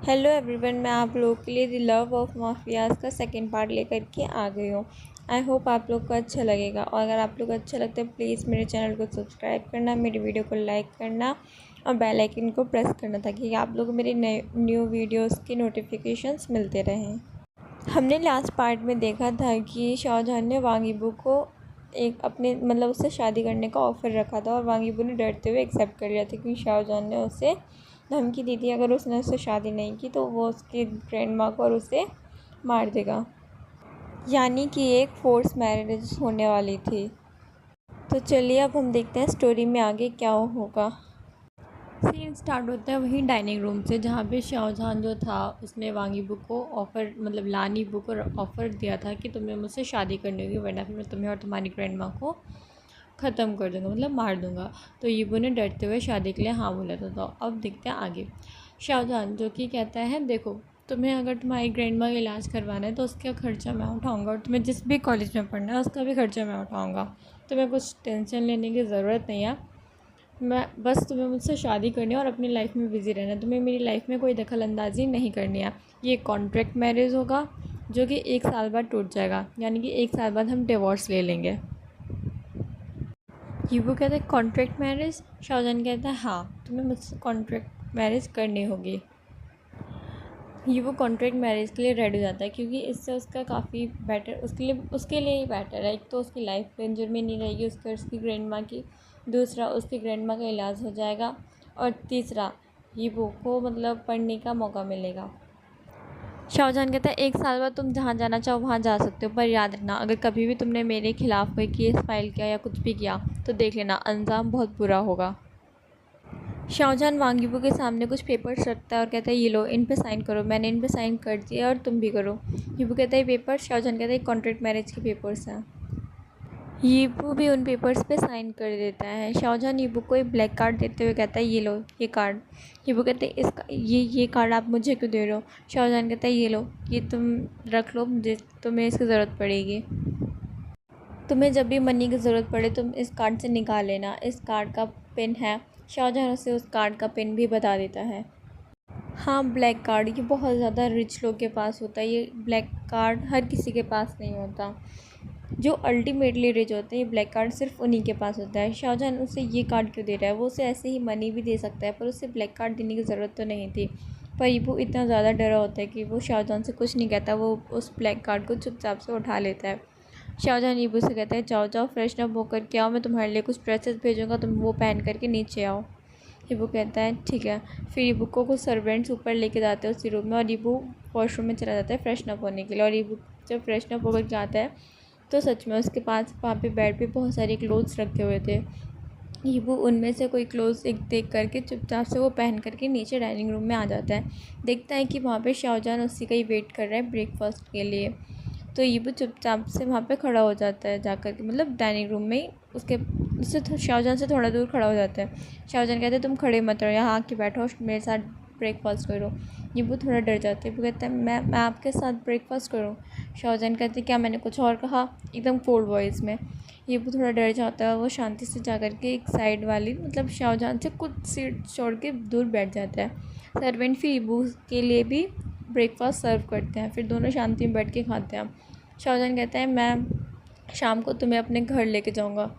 Hello everyone, मैं आप लोगों के लिए द लव ऑफ माफियाज़ का सेकंड पार्ट लेकर के आ गई हूँ। आई होप आप लोग को अच्छा लगेगा, और अगर आप लोग को अच्छा लगता है प्लीज़ मेरे चैनल को सब्सक्राइब करना, मेरी वीडियो को लाइक करना और बेल आइकन को प्रेस करना ताकि आप लोग को मेरे नए न्यू वीडियोज़ के नोटिफिकेशंस मिलते रहें। हमने लास्ट पार्ट में देखा था कि शाहजहान ने वांग यीबू को एक अपने उससे शादी करने का ऑफ़र रखा था, और वांग यीबू ने डरते हुए एक्सेप्ट कर लिया था क्योंकि शाहजहान ने उसे धमकी दी थी अगर उसने उससे शादी नहीं की तो वो उसके ग्रैंड माँ को और उसे मार देगा, यानी कि एक फोर्स मैरिज होने वाली थी। तो चलिए अब हम देखते हैं स्टोरी में आगे क्या होगा। सीन स्टार्ट होता है वहीं डाइनिंग रूम से, जहाँ पे शाहजहान जो था उसने वांग यीबू को ऑफ़र लान यीबू को ऑफ़र दिया था कि तुम्हें मुझसे शादी करनी होगी वरना फिर मैं तुम्हें और तुम्हारी ग्रैंड माँ को ख़त्म कर दूँगा, मार दूँगा। तो यीबू ने डरते हुए शादी के लिए हाँ बोला था। तो अब देखते हैं आगे। शाहजहान जो कि कहता है देखो, तुम्हें अगर तुम्हारी ग्रैंड माँ का इलाज करवाना है तो उसका ख़र्चा मैं उठाऊँगा, और तुम्हें जिस भी कॉलेज में पढ़ना है उसका भी ख़र्चा मैं उठाऊँगा। तुम्हें कुछ टेंशन लेने की ज़रूरत नहीं है। मैं बस तुम्हें मुझसे शादी करनी है और अपनी लाइफ में बिज़ी रहना है। तुम्हें मेरी लाइफ में कोई दखल अंदाज़ी नहीं करनी है। ये कॉन्ट्रैक्ट मैरिज होगा जो कि 1 साल बाद टूट जाएगा, यानी कि 1 साल बाद हम डिवोर्स ले लेंगे। यीबू कहता है कॉन्ट्रैक्ट मैरिज। शाहजहान कहता है हाँ, तुम्हें मुझसे कॉन्ट्रैक्ट मैरिज करनी होगी। यीबू कॉन्ट्रैक्ट मैरिज के लिए रेडी हो जाता है क्योंकि इससे उसका काफ़ी बेटर उसके लिए ही बेटर है। एक तो उसकी लाइफ डेंजर में नहीं रहेगी उसकी ग्रैंड माँ की, दूसरा उसकी ग्रैंड माँ का इलाज हो जाएगा, और तीसरा यीबू को पढ़ने का मौका मिलेगा। शाहजहान कहता है 1 साल बाद तुम जहाँ जाना चाहो वहाँ जा सकते हो, पर याद रखना अगर कभी भी तुमने मेरे खिलाफ़ कोई केस फाइल किया या कुछ भी किया तो देख लेना अंजाम बहुत बुरा होगा। शाहजहान वांग यीबू के सामने कुछ पेपर्स रखता है और कहता है ये लो, इन पे साइन करो। मैंने इन पे साइन कर दिया और तुम भी करो। यीबू कहता है पेपर। शाहजहान कहता है कॉन्ट्रैक्ट मैरिज के पेपर्स हैं। यीबू भी उन पेपर्स पे साइन कर देता है। शाहजहान यीबू को एक ब्लैक कार्ड देते हुए कहता है ये लो, ये कार्ड। यीबू कहते हैं इसका ये कार्ड आप मुझे क्यों दे रहे हो। शाहजहान कहता है ये लो, ये तुम रख लो, मुझे तुम्हें इसकी ज़रूरत पड़ेगी। तुम्हें जब भी मनी की ज़रूरत पड़े तुम इस कार्ड से निकाल लेना, इस कार्ड का पिन है। शाहजहान उसे उस कार्ड का पिन भी बता देता है। हाँ, ब्लैक कार्ड ये बहुत ज़्यादा रिच लोग के पास होता है। ये ब्लैक कार्ड हर किसी के पास नहीं होता। जो अल्टीमेटली रिच होते हैं ये ब्लैक कार्ड सिर्फ उन्हीं के पास होता है। शाहजहान उसे ये कार्ड क्यों दे रहा है, वो उसे ऐसे ही मनी भी दे सकता है, पर उसे ब्लैक कार्ड देने की ज़रूरत तो नहीं थी। पर यीबू इतना ज़्यादा डरा होता है कि वो शाहजहान से कुछ नहीं कहता, वो उस ब्लैक कार्ड को चुपचाप से उठा लेता है। शाहजहान यीबू से कहता है जाओ जाओ फ्रेशन अप होकर के आओ, मैं तुम्हारे लिए कुछ ड्रेसेस भेजूँगा, तुम वो पहन करके नीचे आओ। यीबू कहता है ठीक है। फिर यीबू को कुछ सर्वेंट्स ऊपर लेके जाते हैं उसी रूम में, और यीबू वॉशरूम में चला जाता है फ्रेशन अप होने के लिए। और यीबू जब फ्रेशन अप होकर के आता है तो सच में उसके पास वहाँ पे बेड पे बहुत सारे क्लोथ्स रखे हुए थे। यीबू उनमें से कोई क्लोथ्स एक देख करके चुपचाप से वो पहन करके नीचे डाइनिंग रूम में आ जाता है। देखता है कि वहाँ पे शाहजहान उसी का ही वेट कर रहा है ब्रेकफास्ट के लिए। तो यीबू चुपचाप से वहाँ पे खड़ा हो जाता है जाकर के, डाइनिंग रूम में ही उससे शाहजहान से थोड़ा दूर खड़ा हो जाता है। शाहजहान कहते हैं तुम खड़े मत रहो, यहाँ आके बैठो मेरे साथ ब्रेकफास्ट करो। यीबू थोड़ा डर जाते हैं। वो कहता है मैं आपके साथ ब्रेकफास्ट करूँ। शाहजहान कहते हैं क्या मैंने कुछ और कहा, एकदम कोल्ड वॉइस में। यीबू थोड़ा डर जाता है, वो शांति से जा कर के एक साइड वाली शाहजहान से कुछ सीट छोड़ के दूर बैठ जाता है। सर्वेंट फिर यीबू के लिए भी ब्रेकफास्ट सर्व करते हैं, फिर दोनों शांति में बैठ के खाते हैं। शाहजहान कहता है मैं शाम को तुम्हें अपने घर लेके जाऊंगा,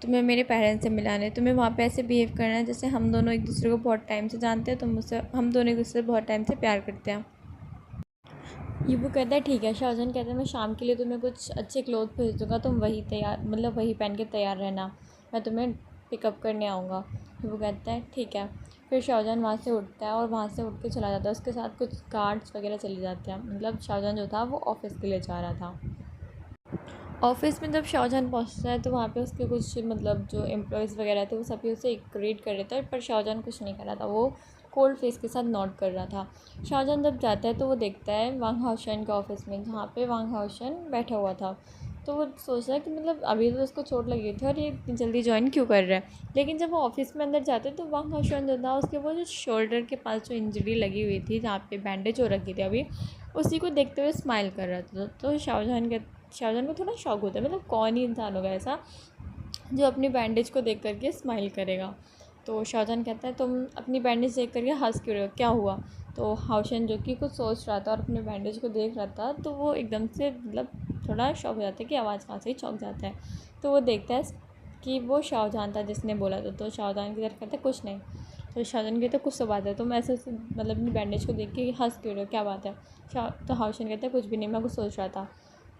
तुम्हें मेरे पेरेंट्स से मिलाने, तुम्हें वहाँ पे ऐसे बिहेव करना है जैसे हम दोनों एक दूसरे को बहुत टाइम से जानते हैं, हम दोनों एक दूसरे से बहुत टाइम से प्यार करते हैं। यीबू कहता है ठीक है। शाहजहान कहता है मैं शाम के लिए तुम्हें कुछ अच्छे क्लोथ भेज दूँगा, तुम वही वही पहन के तैयार रहना, मैं तुम्हें पिकअप करने आऊँगा। यीबू कहता है ठीक है। फिर शाहजहान वहाँ से उठता है और वहाँ से उठ के चला जाता है। उसके साथ कुछ गार्ड्स वगैरह चले जाते हैं। शाहजहान जो था वो ऑफ़िस के लिए जा रहा था। ऑफ़िस में जब शाहजहान पहुँचता है तो वहाँ पे उसके कुछ जो एम्प्लॉयज़ वगैरह थे वो सभी उसे ग्रीट कर रहे थे, पर शाहजहान कुछ नहीं कर रहा था, वो कोल्ड फेस के साथ नॉट कर रहा था। शाहजहान जब जाता है तो वो देखता है वांग हाओशन के ऑफ़िस में, जहाँ पे वांग हाओशन बैठा हुआ था। तो वो सोचता है कि अभी तो उसको चोट लगी थी और ये इतनी जल्दी ज्वाइन क्यों कर रहा है। लेकिन जब वो ऑफ़िस में अंदर जाते हैं तो वांग हाओशन जो था उसके वो जो शोल्डर के पास जो इंजरी लगी हुई थी, जहाँ पे बैंडेज हो रखी थी अभी, उसी को देखते हुए स्माइल कर रहा था। तो शाहजहान को थोड़ा शौक होता है, कौन ही इंसान होगा ऐसा जो अपनी बैंडेज को देख करके स्माइल करेगा। तो शाहजहान कहता है तुम अपनी बैंडेज देख करके हंस क्यों रहे हो, क्या हुआ। तो हाउशन जो कि कुछ सोच रहा था और अपने बैंडेज को देख रहा था, तो वो एकदम से मतलब थोड़ा शॉक हो जाता है कि आवाज़ कहाँ से ही चौंक जाता है। तो वो देखता है कि वो शाहजहान था जिसने बोला था। तो शाहजहान की तरफ कहता है कुछ नहीं। तो शाहजहान कहते कुछ तो बात है, तुम ऐसे मतलब अपनी बैंडेज को देख के हंस क्यों रहे हो, क्या बात है। तो हाउशन कहता है कुछ भी नहीं, मैं कुछ सोच रहा था।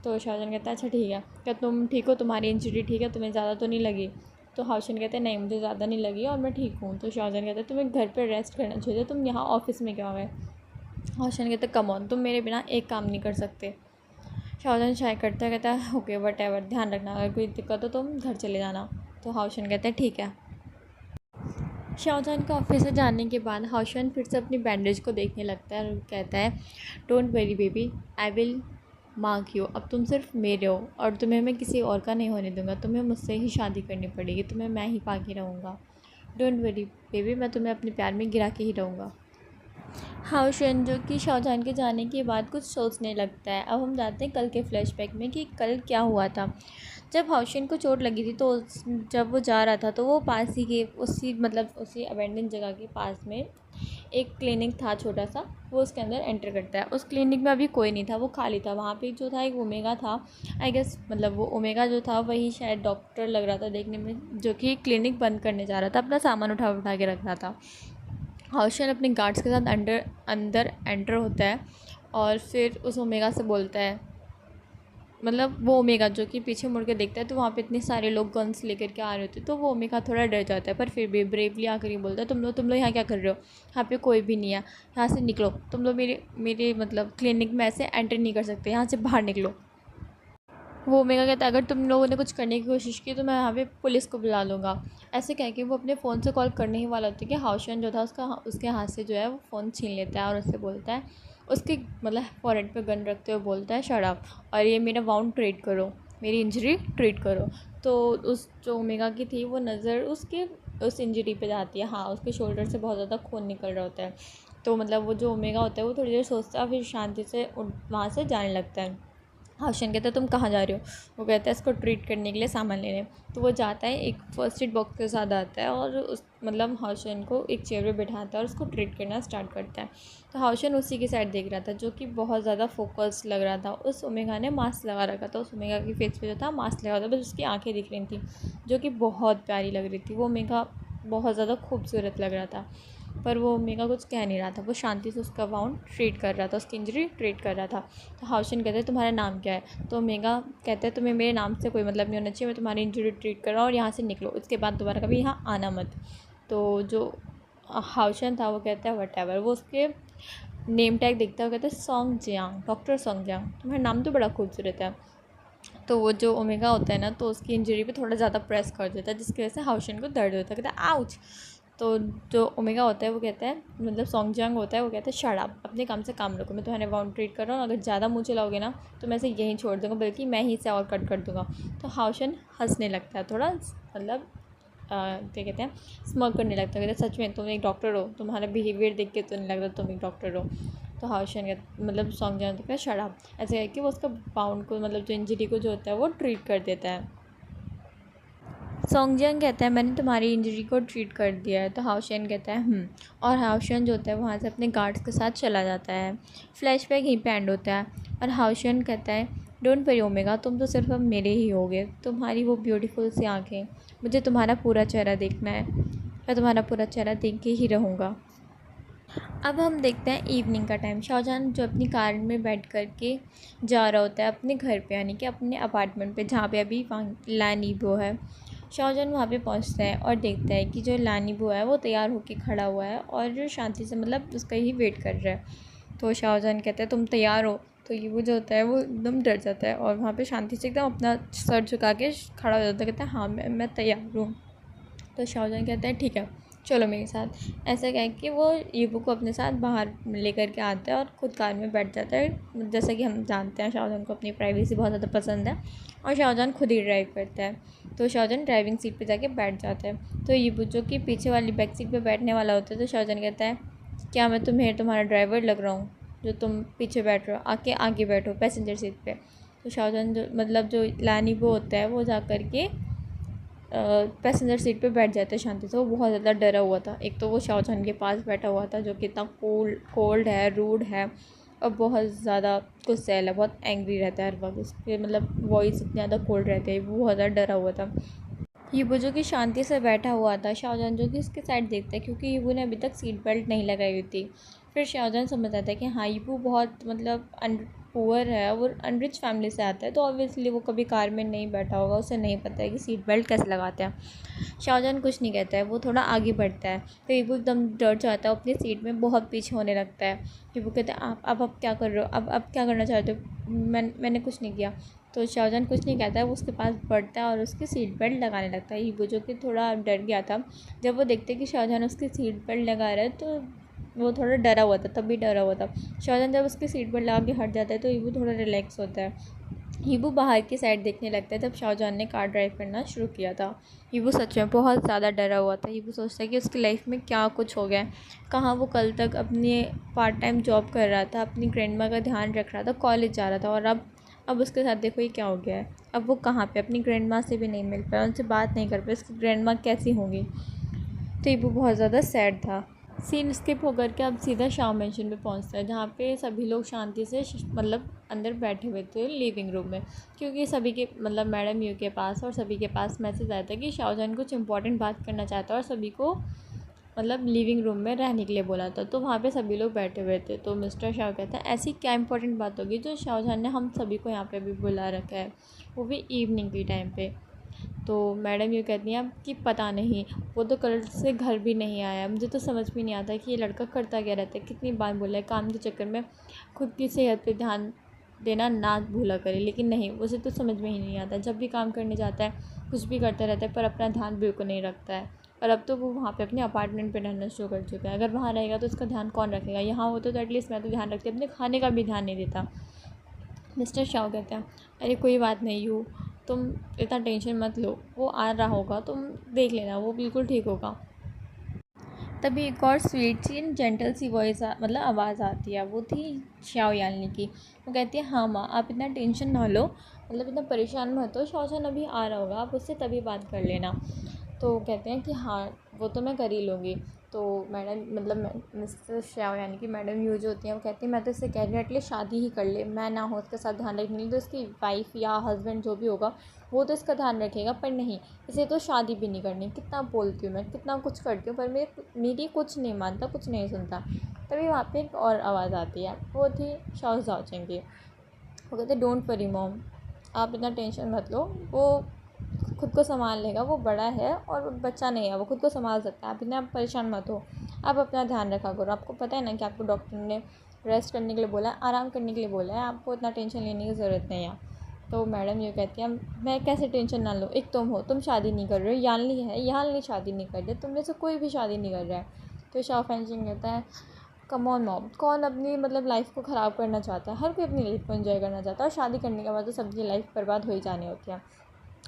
तो शाहजहान कहता है अच्छा ठीक है, क्या तुम ठीक हो, तुम्हारी इंजरी ठीक है, तुम्हें ज़्यादा तो नहीं लगी। तो हाउशन कहते हैं नहीं, मुझे ज़्यादा नहीं लगी और मैं ठीक हूँ। तो शाहजहान कहता है तुम्हें घर पर रेस्ट करना चाहिए, तुम यहाँ ऑफिस में क्या हो गए। हाउशन कहते कम ऑन, तुम मेरे बिना एक काम नहीं कर सकते। शाहजहान शाय करता है, कहता है ओके वट एवर, ध्यान रखना, अगर कोई दिक्कत हो तुम घर चले जाना। तो हाउशन कहता है ठीक है। शाहजहान का ऑफिस से जाने के बाद हाउशन फिर से अपनी बैंडेज को देखने लगता है और कहता है don't very baby, I will mark you. अब तुम सिर्फ मेरे हो और तुम्हें मैं किसी और का नहीं होने दूंगा, तुम्हें मुझसे ही शादी करनी पड़ेगी, तुम्हें मैं ही पाके रहूँगा। डोंट वेरी बेबी, मैं तुम्हें अपने प्यार में गिरा के ही रहूँगा। हाउशन जो कि शाहजहान के जाने के बाद कुछ सोचने लगता है। अब हम जाते हैं कल के फ्लैशबैक में कि कल क्या हुआ था। जब हाउशन को चोट लगी थी तो जब वो जा रहा था तो वो पास ही के उसी अबेंडन जगह के पास में एक क्लिनिक था छोटा सा, वो उसके अंदर एंटर करता है। उस क्लिनिक में अभी कोई नहीं था, वो खाली था। वहाँ पे जो था एक ओमेगा था, आई गेस मतलब वो ओमेगा जो था वही शायद डॉक्टर लग रहा था देखने में, जो कि क्लिनिक बंद करने जा रहा था, अपना सामान उठा उठा के रख रहा था। हाउशन अपने गार्ड्स के साथ अंदर एंटर होता है और फिर उस ओमेगा से बोलता है, मतलब वो ओमेगा जो कि पीछे मुड़ के देखता है तो वहाँ पे इतने सारे लोग गन्स लेकर के आ रहे होते, तो वो ओमेगा थोड़ा डर जाता है, पर फिर भी ब्रेवली आकर ही बोलता है तुम लोग यहाँ क्या कर रहे हो, यहाँ पे कोई भी नहीं है, यहाँ से निकलो, तुम लोग मेरे मेरे मतलब क्लिनिक में ऐसे एंटर नहीं कर सकते, यहाँ से बाहर निकलो। वो ओमेगा कहता है अगर तुम लोगों ने कुछ करने की कोशिश की तो मैं यहाँ पे पुलिस को बुला लूँगा। ऐसे कह के वो अपने फ़ोन से कॉल करने ही वाला होता है कि हाउशन जो था उसके हाथ से जो है वो फ़ोन छीन लेता है और उससे बोलता है, उसके मतलब फॉरहेड पे गन रखते हुए बोलता है शट अप, और ये मेरा वाउंड ट्रीट करो, मेरी इंजरी ट्रीट करो। तो उस जो ओमेगा की थी वो नज़र उसके उस इंजरी पे जाती है। हाँ, उसके शोल्डर से बहुत ज़्यादा खून निकल रहा होता है। तो मतलब वो जो ओमेगा होता है वो थोड़ी देर सोचता है, फिर शांति से वहाँ से जाने लगता है। हाउशन कहता है तुम कहाँ जा रहे हो। वो कहता है इसको ट्रीट करने के लिए सामान लेने। तो वो जाता है, एक फर्स्ट एड बॉक्स के साथ आता है और उस मतलब हाउशन को एक चेयर पे बैठाता है और उसको ट्रीट करना स्टार्ट करता है। तो हाउशन उसी की साइड देख रहा था जो कि बहुत ज़्यादा फोकस लग रहा था। उस ओमेगा ने मास्क लगा रखा था, उस ओमेगा की फेस पे जो था मास्क लगा था, बस उसकी आँखें दिख रही थी जो कि बहुत प्यारी लग रही थी। वो ओमेगा बहुत ज़्यादा खूबसूरत लग रहा था, पर वो ओमेगा कुछ कह नहीं रहा था, वो शांति से उसका वाउंड ट्रीट कर रहा था, उसकी इंजरी ट्रीट कर रहा था। तो हाउशन कहते हैं तुम्हारा नाम क्या है। तो ओमेगा कहते हैं तुम्हें मेरे नाम से कोई मतलब नहीं होना चाहिए, मैं तुम्हारी इंजरी ट्रीट कर रहा हूँ और यहाँ से निकलो, उसके बाद दोबारा कभी यहाँ आना मत। तो जो हाउशन था वो कहता है वट एवर। वो उसके नेम टैग देखता है, वो कहता है song Jiang, doctor song Jiang, तुम्हारा नाम तो बड़ा खूबसूरत है। तो वो जो ओमेगा होता है ना, तो उसकी इंजरी पे थोड़ा ज़्यादा प्रेस कर देता है जिसकी वजह से हाउशन को दर्द होता है, कहता है आउच। तो जो ओमेगा होता है वो कहता है मतलब सॉन्गजांग होता है वो कहता है शट अप, अपने काम से काम रखो, मैं तुम्हारे वाउंड ट्रीट कर रहा हूँ, अगर ज़्यादा मुँह चलाओगे ना तो मैं इसे यहीं छोड़ दूँगा, बल्कि मैं ही इसे और कट कर दूँगा। तो हाउशन हंसने लगता है, थोड़ा मतलब क्या कहते हैं स्मर्क करने लगता है, कहते हैं सच में तुम एक डॉक्टर हो, तुम्हारा बिहेवियर देख के तो नहीं लगता तुम एक डॉक्टर हो। तो हाउशन मतलब सॉन्गजांग कहता है शट अप, ऐसे करके वो उसका बाउंड को मतलब जो इंजरी को जो होता है वो ट्रीट कर देता है। सॉन्गजियांग कहता है मैंने तुम्हारी इंजरी को ट्रीट कर दिया है। तो हाउशन कहता है और हाउशन जो होता है वहाँ से अपने गार्ड्स के साथ चला जाता है। फ्लैशबैक यहीं पे एंड होता है और हाउशन कहता है डोंट वरी ओमेगा, तुम तो सिर्फ अब मेरे ही होगे, तुम्हारी वो ब्यूटीफुल सी आँखें, मुझे तुम्हारा पूरा चेहरा देखना है, मैं तुम्हारा पूरा चेहरा देख के ही रहूँगा। अब हम देखते हैं इवनिंग का टाइम। शाहजहान जो अपनी कार में बैठ कर के जा रहा होता है अपने घर पे, यानी कि अपने अपार्टमेंट पे जहाँ पे अभी लानीबो है। शाहजहान वहाँ पे पहुँचता है और देखता है कि जो लानीबो है वो तैयार होकर खड़ा हुआ है और शांति से मतलब उसका ही वेट कर रहा है। तो शाहजहान कहता है तुम तैयार हो। तो ये वो जो होता है वो एकदम डर जाता है और वहाँ पे शांति से एकदम अपना सर झुका के खड़ा हो जाता है, कहता है हाँ मैं तैयार हूँ। तो शाहजहान कहता है ठीक है चलो मेरे साथ। ऐसा कह के वो ईबू को अपने साथ बाहर लेकर के आता है और खुद कार में बैठ जाता है। जैसा कि हम जानते हैं शाहजहान को अपनी प्राइवेसी बहुत ज़्यादा पसंद है और शाहजहान खुद ही ड्राइव करता है। तो शाहजहान ड्राइविंग सीट पे जाके बैठ जाता है। तो ईबू जो कि पीछे वाली बैक सीट पे बैठने वाला होता है, तो शाहजहान कहता है क्या मैं तुम्हारा ड्राइवर लग रहा हूँ जो तुम पीछे बैठ रहे हो, आके आगे बैठो पैसेंजर सीट पर। तो शाहजहान जो मतलब जो लानीबो होता है वो जा कर के पैसेंजर सीट पे बैठ जाता है शांति से। वो बहुत ज़्यादा डरा हुआ था। एक तो वो शाओजहान के पास बैठा हुआ था जो कि इतना कोल्ड है, रूड है और बहुत ज़्यादा गुस्सैल है, बहुत एंग्री रहता है हर वक्त। उसके मतलब वॉइस इतनी ज़्यादा कोल्ड रहती है, वो बहुत ज़्यादा डरा हुआ था। यीबू जो कि शांति से बैठा हुआ था, शाओजहान जो कि उसके साइड देखता है क्योंकि यीबू ने अभी तक सीट बेल्ट नहीं लगाई हुई थी। फिर शाओजहान समझ आता है कि हाँ, यीबू बहुत मतलब पुअर है, वो अनरिच फैमिली से आता है, तो ऑब्वियसली वो कभी कार में नहीं बैठा होगा, उसे नहीं पता है कि सीट बेल्ट कैसे लगाते हैं। शाहजहान कुछ नहीं कहता है, वो थोड़ा आगे बढ़ता है। तो यीबू एकदम डर जाता है, अपनी सीट में बहुत पीछे होने लगता है। यीबू कहता है आप क्या कर रहे हो, अब क्या करना चाहते हो? मैंने कुछ नहीं किया। तो शाहजहान कुछ नहीं कहता है, वो उसके पास बढ़ता है और उसकी सीट बेल्ट लगाने लगता है। यीबू जो कि थोड़ा डर गया था, जब वो देखते कि शाहजहान उसकी सीट बेल्ट लगा रहा है तो वो थोड़ा डरा हुआ था, तब भी डरा हुआ था। शाहजहान जब उसकी सीट बेल्ट लगा के हट जाता है तो यीबू थोड़ा रिलैक्स होता है। यीबू बाहर की साइड देखने लगता है तब शाहजहान ने कार ड्राइव करना शुरू किया था। यीबू सच में बहुत ज़्यादा डरा हुआ था। यीबू सोचता है कि उसकी लाइफ में क्या कुछ हो गया, कहाँ वो कल तक अपने पार्ट टाइम जॉब कर रहा था, अपनी ग्रैंडमा का ध्यान रख रहा था, कॉलेज जा रहा था, और अब उसके साथ देखो ये क्या हो गया है। अब वो कहाँ पे, अपनी ग्रैंडमा से भी नहीं मिल पाया, उनसे बात नहीं कर पाया, उसकी ग्रैंडमा कैसी होंगी। तो यीबू बहुत ज़्यादा सैड था। सीन स्किप होकर के अब सीधा शाओ मेंशन पे पहुंचता है, जहाँ पे सभी लोग शांति से मतलब अंदर बैठे हुए थे लिविंग रूम में, क्योंकि सभी के मतलब मैडम यू के पास और सभी के पास मैसेज आया था कि शाओजहान कुछ इंपॉर्टेंट बात करना चाहता है और सभी को मतलब लिविंग रूम में रहने के लिए बोला था। तो वहाँ पे सभी लोग बैठे हुए थे। तो मिस्टर शाओ कहता है ऐसी क्या इंपॉर्टेंट बात होगी जो शाओजहान ने हम सभी को यहाँ पे भी बुला रखा है, वो भी इवनिंग के टाइम पे। तो मैडम ये कहती हैं कि पता नहीं, वो तो कल से घर भी नहीं आया, मुझे तो समझ भी नहीं आता कि ये लड़का करता क्या रहता है। कितनी बार बोला है काम के चक्कर में खुद की सेहत पे ध्यान देना ना भूला करे, लेकिन नहीं, उसे तो समझ में ही नहीं आता। जब भी काम करने जाता है कुछ भी करता रहता है पर अपना ध्यान बिल्कुल नहीं रखता है। और अब तो वो वहाँ पे अपने अपार्टमेंट पे रहना शुरू कर चुका है। अगर वहाँ रहेगा तो उसका ध्यान कौन रखेगा, यहाँ हो तो एटलीस्ट मैं तो ध्यान रखती, अपने खाने का भी ध्यान नहीं देता। मिस्टर शाओ कहते हैं अरे कोई बात नहीं यू, तुम इतना टेंशन मत लो, वो आ रहा होगा, तुम देख लेना, वो बिल्कुल ठीक होगा। तभी एक और स्वीट सी एंड जेंटल सी वॉइस मतलब आवाज़ आती है, वो थी शाओ यालनी की। वो कहती है हाँ माँ, आप इतना टेंशन ना लो, मतलब इतना परेशान मत हो, शाओजहान अभी आ रहा होगा, आप उससे तभी बात कर लेना। तो कहते हैं कि हाँ वो तो मैं कर ही लूँगी। तो मैडम मतलब मिस्टर शाओ यानी कि मैडम यू जो होती हैं वो कहती है मैं तो इससे कह रही हूँ एटलीस्ट शादी ही कर ले, मैं ना हो उसके साथ ध्यान रखने के लिए तो इसकी वाइफ या हस्बैंड जो भी होगा वो तो इसका ध्यान रखेगा, पर नहीं, इसे तो शादी भी नहीं करनी। कितना बोलती हूँ मैं, कितना कुछ करती हूँ, पर मेरी कुछ नहीं मानता, कुछ नहीं सुनता। तभी वहाँ पे एक और आवाज़ आती है, वो थी शाओ जाओचेंग की। वो कहते डोंट वरी मॉम, आप इतना टेंशन मत लो, वो खुद को संभाल लेगा, वो बड़ा है और बच्चा नहीं है, वो खुद को संभाल सकता है, आप इतना परेशान मत हो, आप अपना ध्यान रखा करो। आपको पता है ना कि आपको डॉक्टर ने रेस्ट करने के लिए बोला है, आराम करने के लिए बोला है, आपको इतना टेंशन लेने की ज़रूरत नहीं है। तो मैडम ये कहती है मैं कैसे टेंशन ना लूँ, एक तुम हो, तुम शादी नहीं कर रहे हो, यालनी है, यालनी शादी नहीं कर रहे, तुम में से कोई भी शादी नहीं कर रहा है। तो शाओ फेंचिंग कहता है कम ऑन मॉम, कौन अपनी मतलब लाइफ को ख़राब करना चाहता है, हर कोई अपनी लाइफ को एंजॉय करना चाहता है, और शादी करने के बाद तो सबकी लाइफ बर्बाद हो ही जानी होती है।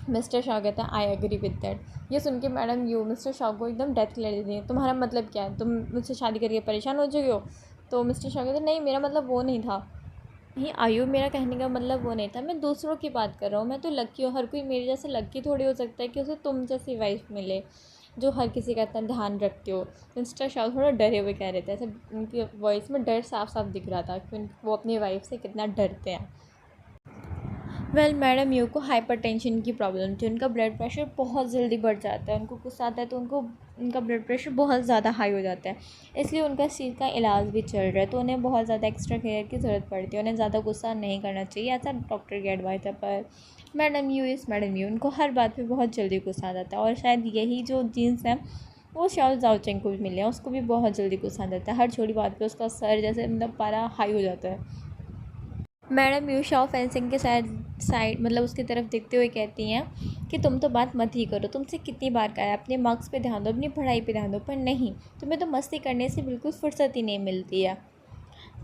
मिस्टर शाह कहता है आई एग्री विद दैट। ये सुन के मैडम यू मिस्टर शाह को एकदम डेथ ले लेती है, तुम्हारा मतलब क्या है, तुम मुझसे शादी करके परेशान हो चुके हो। तो मिस्टर शाह कहते हैं नहीं, मेरा मतलब वो नहीं था, नहीं आयु, मेरा कहने का मतलब वो नहीं था, मैं दूसरों की बात कर रहा हूँ, मैं तो लक्की हूँ, हर कोई मेरे जैसे लक्की थोड़ी हो सकता है कि उसे तुम जैसी वाइफ मिले जो हर किसी का इतना ध्यान रखते हो। मिस्टर शाह थोड़ा डरे हुए कह रहे थे, ऐसे उनकी वॉइस में डर साफ साफ दिख रहा था कि वो अपनी वाइफ से कितना डरते हैं। वेल मैडम यू को हाइपरटेंशन की प्रॉब्लम थी, उनका ब्लड प्रेशर बहुत जल्दी बढ़ जाता है, उनको गुस्सा आता है तो उनका ब्लड प्रेशर बहुत ज़्यादा हाई हो जाता है, इसलिए उनका इस चीज़ का इलाज भी चल रहा है। तो उन्हें बहुत ज़्यादा एक्स्ट्रा केयर की ज़रूरत पड़ती है, उन्हें ज़्यादा गुस्सा नहीं करना चाहिए, ऐसा डॉक्टर की एडवाइस है। पर मैडम यू उनको हर बात पर बहुत जल्दी गुस्सा आ जाता है, और शायद यही जो जीन्स है वो शाओ जाओचेंग को भी मिले हैं, उसको भी बहुत जल्दी गुस्सा आ जाता है, हर छोटी बात पे उसका सर जैसे मतलब पारा हाई हो जाता है। मैडम यू शाओ फेंसिंग के साइड मतलब उसकी तरफ देखते हुए कहती हैं कि तुम तो बात मत ही करो, तुमसे कितनी बार कहा है अपने मार्क्स पे ध्यान दो, अपनी पढ़ाई पे ध्यान दो, पर नहीं, तुम्हें तो मस्ती करने से बिल्कुल फुर्सत ही नहीं मिलती है।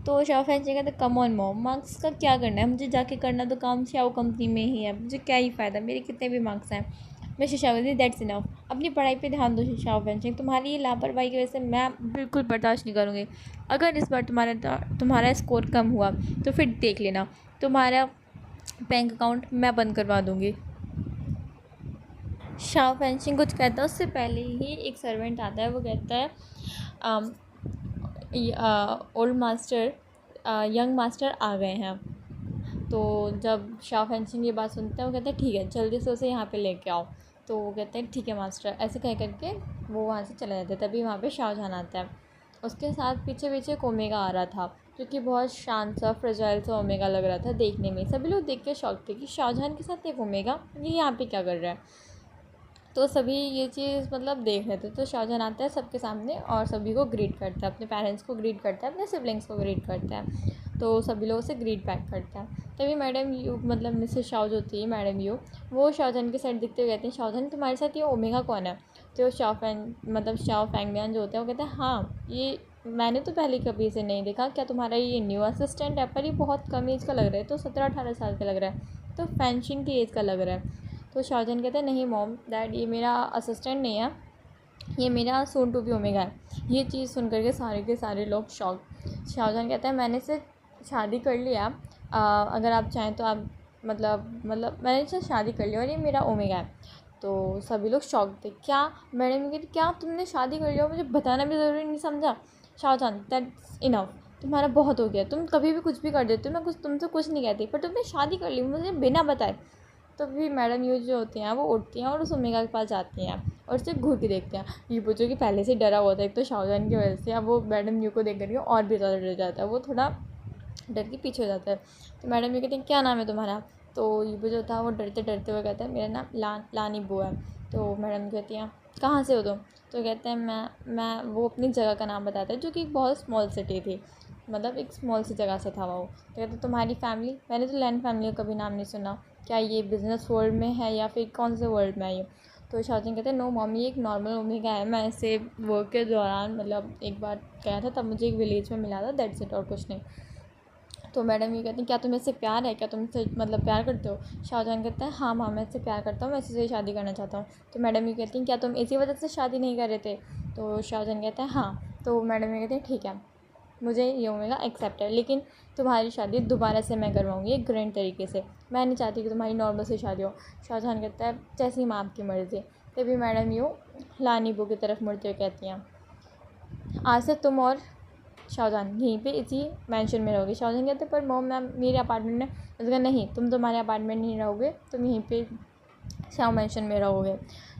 तो शाओ फेंसिंग कहते कम ऑन मॉम, मार्क्स का क्या करना है, मुझे जाके करना तो काम शाओ कंपनी में ही है, मुझे क्या ही फ़ायदा, मेरे कितने भी मार्क्स हैं। मैं शिशावती दैट्स इनफ, अपनी पढ़ाई पे ध्यान दो शाओ फेंसिंग, तुम्हारी ये लापरवाही की वजह से मैं बिल्कुल बर्दाश्त नहीं करूँगी। अगर इस बार तुम्हारा स्कोर कम हुआ तो फिर देख लेना, तुम्हारा बैंक अकाउंट मैं बंद करवा दूँगी। शाओ फैंशिंग कुछ कहता है उससे पहले ही एक सर्वेंट आता है, वो कहता है ओल्ड मास्टर यंग मास्टर आ गए हैं। तो जब शाओ फैंशिंग ये बात सुनता है वो कहता है ठीक है जल्दी से उसे यहाँ पे लेके आओ। तो वो कहते हैं ठीक है मास्टर, ऐसे कह करके वो वहाँ से चले जाते हैं। तभी वहाँ पे शाहजहान आता है, उसके साथ पीछे पीछे एक ओमेगा आ रहा था, जो कि बहुत शांत सा फ्रेजाइल सा ओमेगा लग रहा था देखने में। सभी लोग देख के शॉक थे कि शाहजहान के साथ एक ओमेगा, ये यहाँ पे क्या कर रहा है। तो सभी ये चीज़ मतलब देख रहे थे। तो शाहजहान आता है सबके सामने और सभी को ग्रीट करता है, अपने पेरेंट्स को ग्रीट करता है, अपने सिबलिंग्स को ग्रीट करता है। तो सभी लोग उसे ग्रीट बैक करता है। तभी मैडम यू मतलब मिसेस शाओ जो होती है मैडम यू, वो शाहजहान के साइड दिखते हुए कहते हैं शाहजहान तुम्हारे साथ ये ओमेगा कौन है। तो शाओ फैंगमियान जो होते हैं वो कहते हैं हाँ ये मैंने तो पहले कभी इसे नहीं देखा, क्या तुम्हारा ये न्यू असिस्टेंट है, पर ये बहुत कम एज का लग रहा है, तो 17-18 साल का लग रहा है, तो फैंशिंग की एज का लग रहा है। तो शाहजहान कहते हैं नहीं मॉम डैड ये मेरा असिस्टेंट नहीं है, ये मेरा सोन टू बी ओमेगा है। ये चीज़ सुन करके सारे के सारे लोग शॉक। शाहजहान कहता है मैंने से शादी कर लिया, अगर आप चाहें तो आप मतलब मैंने से शादी कर लिया और ये मेरा ओमेगा है। तो सभी लोग शॉक थे। क्या मैडम कहती क्या तुमने शादी कर लिया, मुझे बताना भी ज़रूरी नहीं समझा। शाहजहान दैट्स इनफ, तुम्हारा बहुत हो गया, तुम कभी भी कुछ भी कर देते हो, मैं कुछ तुमसे कुछ नहीं कहती, पर तुमने शादी कर ली मुझे बिना बताए। तो फिर मैडम यू जो होती हैं वो उठती हैं और उस ओमेगा के पास जाती हैं और उसे घूर के देखते हैं। ये पूछो कि पहले से डरा हुआ था एक तो शाहजहान की वजह से, अब वो मैडम यू को देख करके और भी ज़्यादा डर जाता है, वो थोड़ा डर के पीछे हो जाता है। तो मैडम यू कहते हैं क्या नाम है तुम्हारा। तो ये जो था वो डरते डरते हुए कहता है मेरा नाम लानी बो है। तो मैडम कहती हैं कहाँ से हो तुम। तो कहते हैं मैं वो अपनी जगह का नाम बताता है जो कि एक बहुत स्मॉल सिटी थी, मतलब एक स्मॉल सी जगह से था वो। तो कहते तुम्हारी फैमिली, मैंने तो लैंड फैमिली का कभी नाम नहीं सुना, क्या ये बिज़नेस वर्ल्ड में है या फिर कौन से वर्ल्ड में है ये। तो शाहजहान कहते हैं नो मम्मी एक नॉर्मल ओमेगा है, मैं ऐसे वर्क के दौरान मतलब एक बार गया था तब मुझे एक विलेज में मिला था, दैट्स इट और कुछ नहीं। तो मैडम ये कहती हैं क्या तुम्हें इससे प्यार है, क्या तुम इससे मतलब प्यार करते हो। शाहजहान कहता है हाँ मैं इससे प्यार करता हूँ, मैं इसी से शादी करना चाहता हूँ। तो मैडम ये कहती हैं क्या तुम इसी वजह से शादी नहीं कर रहे थे। तो शाहजहान कहता है हाँ। तो मैडम ये कहती हैं ठीक है मुझे ये ओमेगा एक्सेप्ट है, लेकिन तुम्हारी शादी दोबारा से मैं करवाऊँगी एक ग्रैंड तरीके से, मैं नहीं चाहती कि तुम्हारी नॉर्मल से शादी हो। शाहजहान कहता है जैसी माँ आपकी मर्ज़ी। तभी मैडम यूँ लानी बू की तरफ मुड़ते हुए कहती हैं आज से तुम और शाहजहान यहीं पे इसी मेंशन में रहोगे। शाहजहान कहते पर मॉम मैम मेरे अपार्टमेंट में। उसने कहा नहीं तुम तुम्हारे अपार्टमेंट नहीं रहोगे, तुम यहीं पे शाह मेंशन में रहोगे।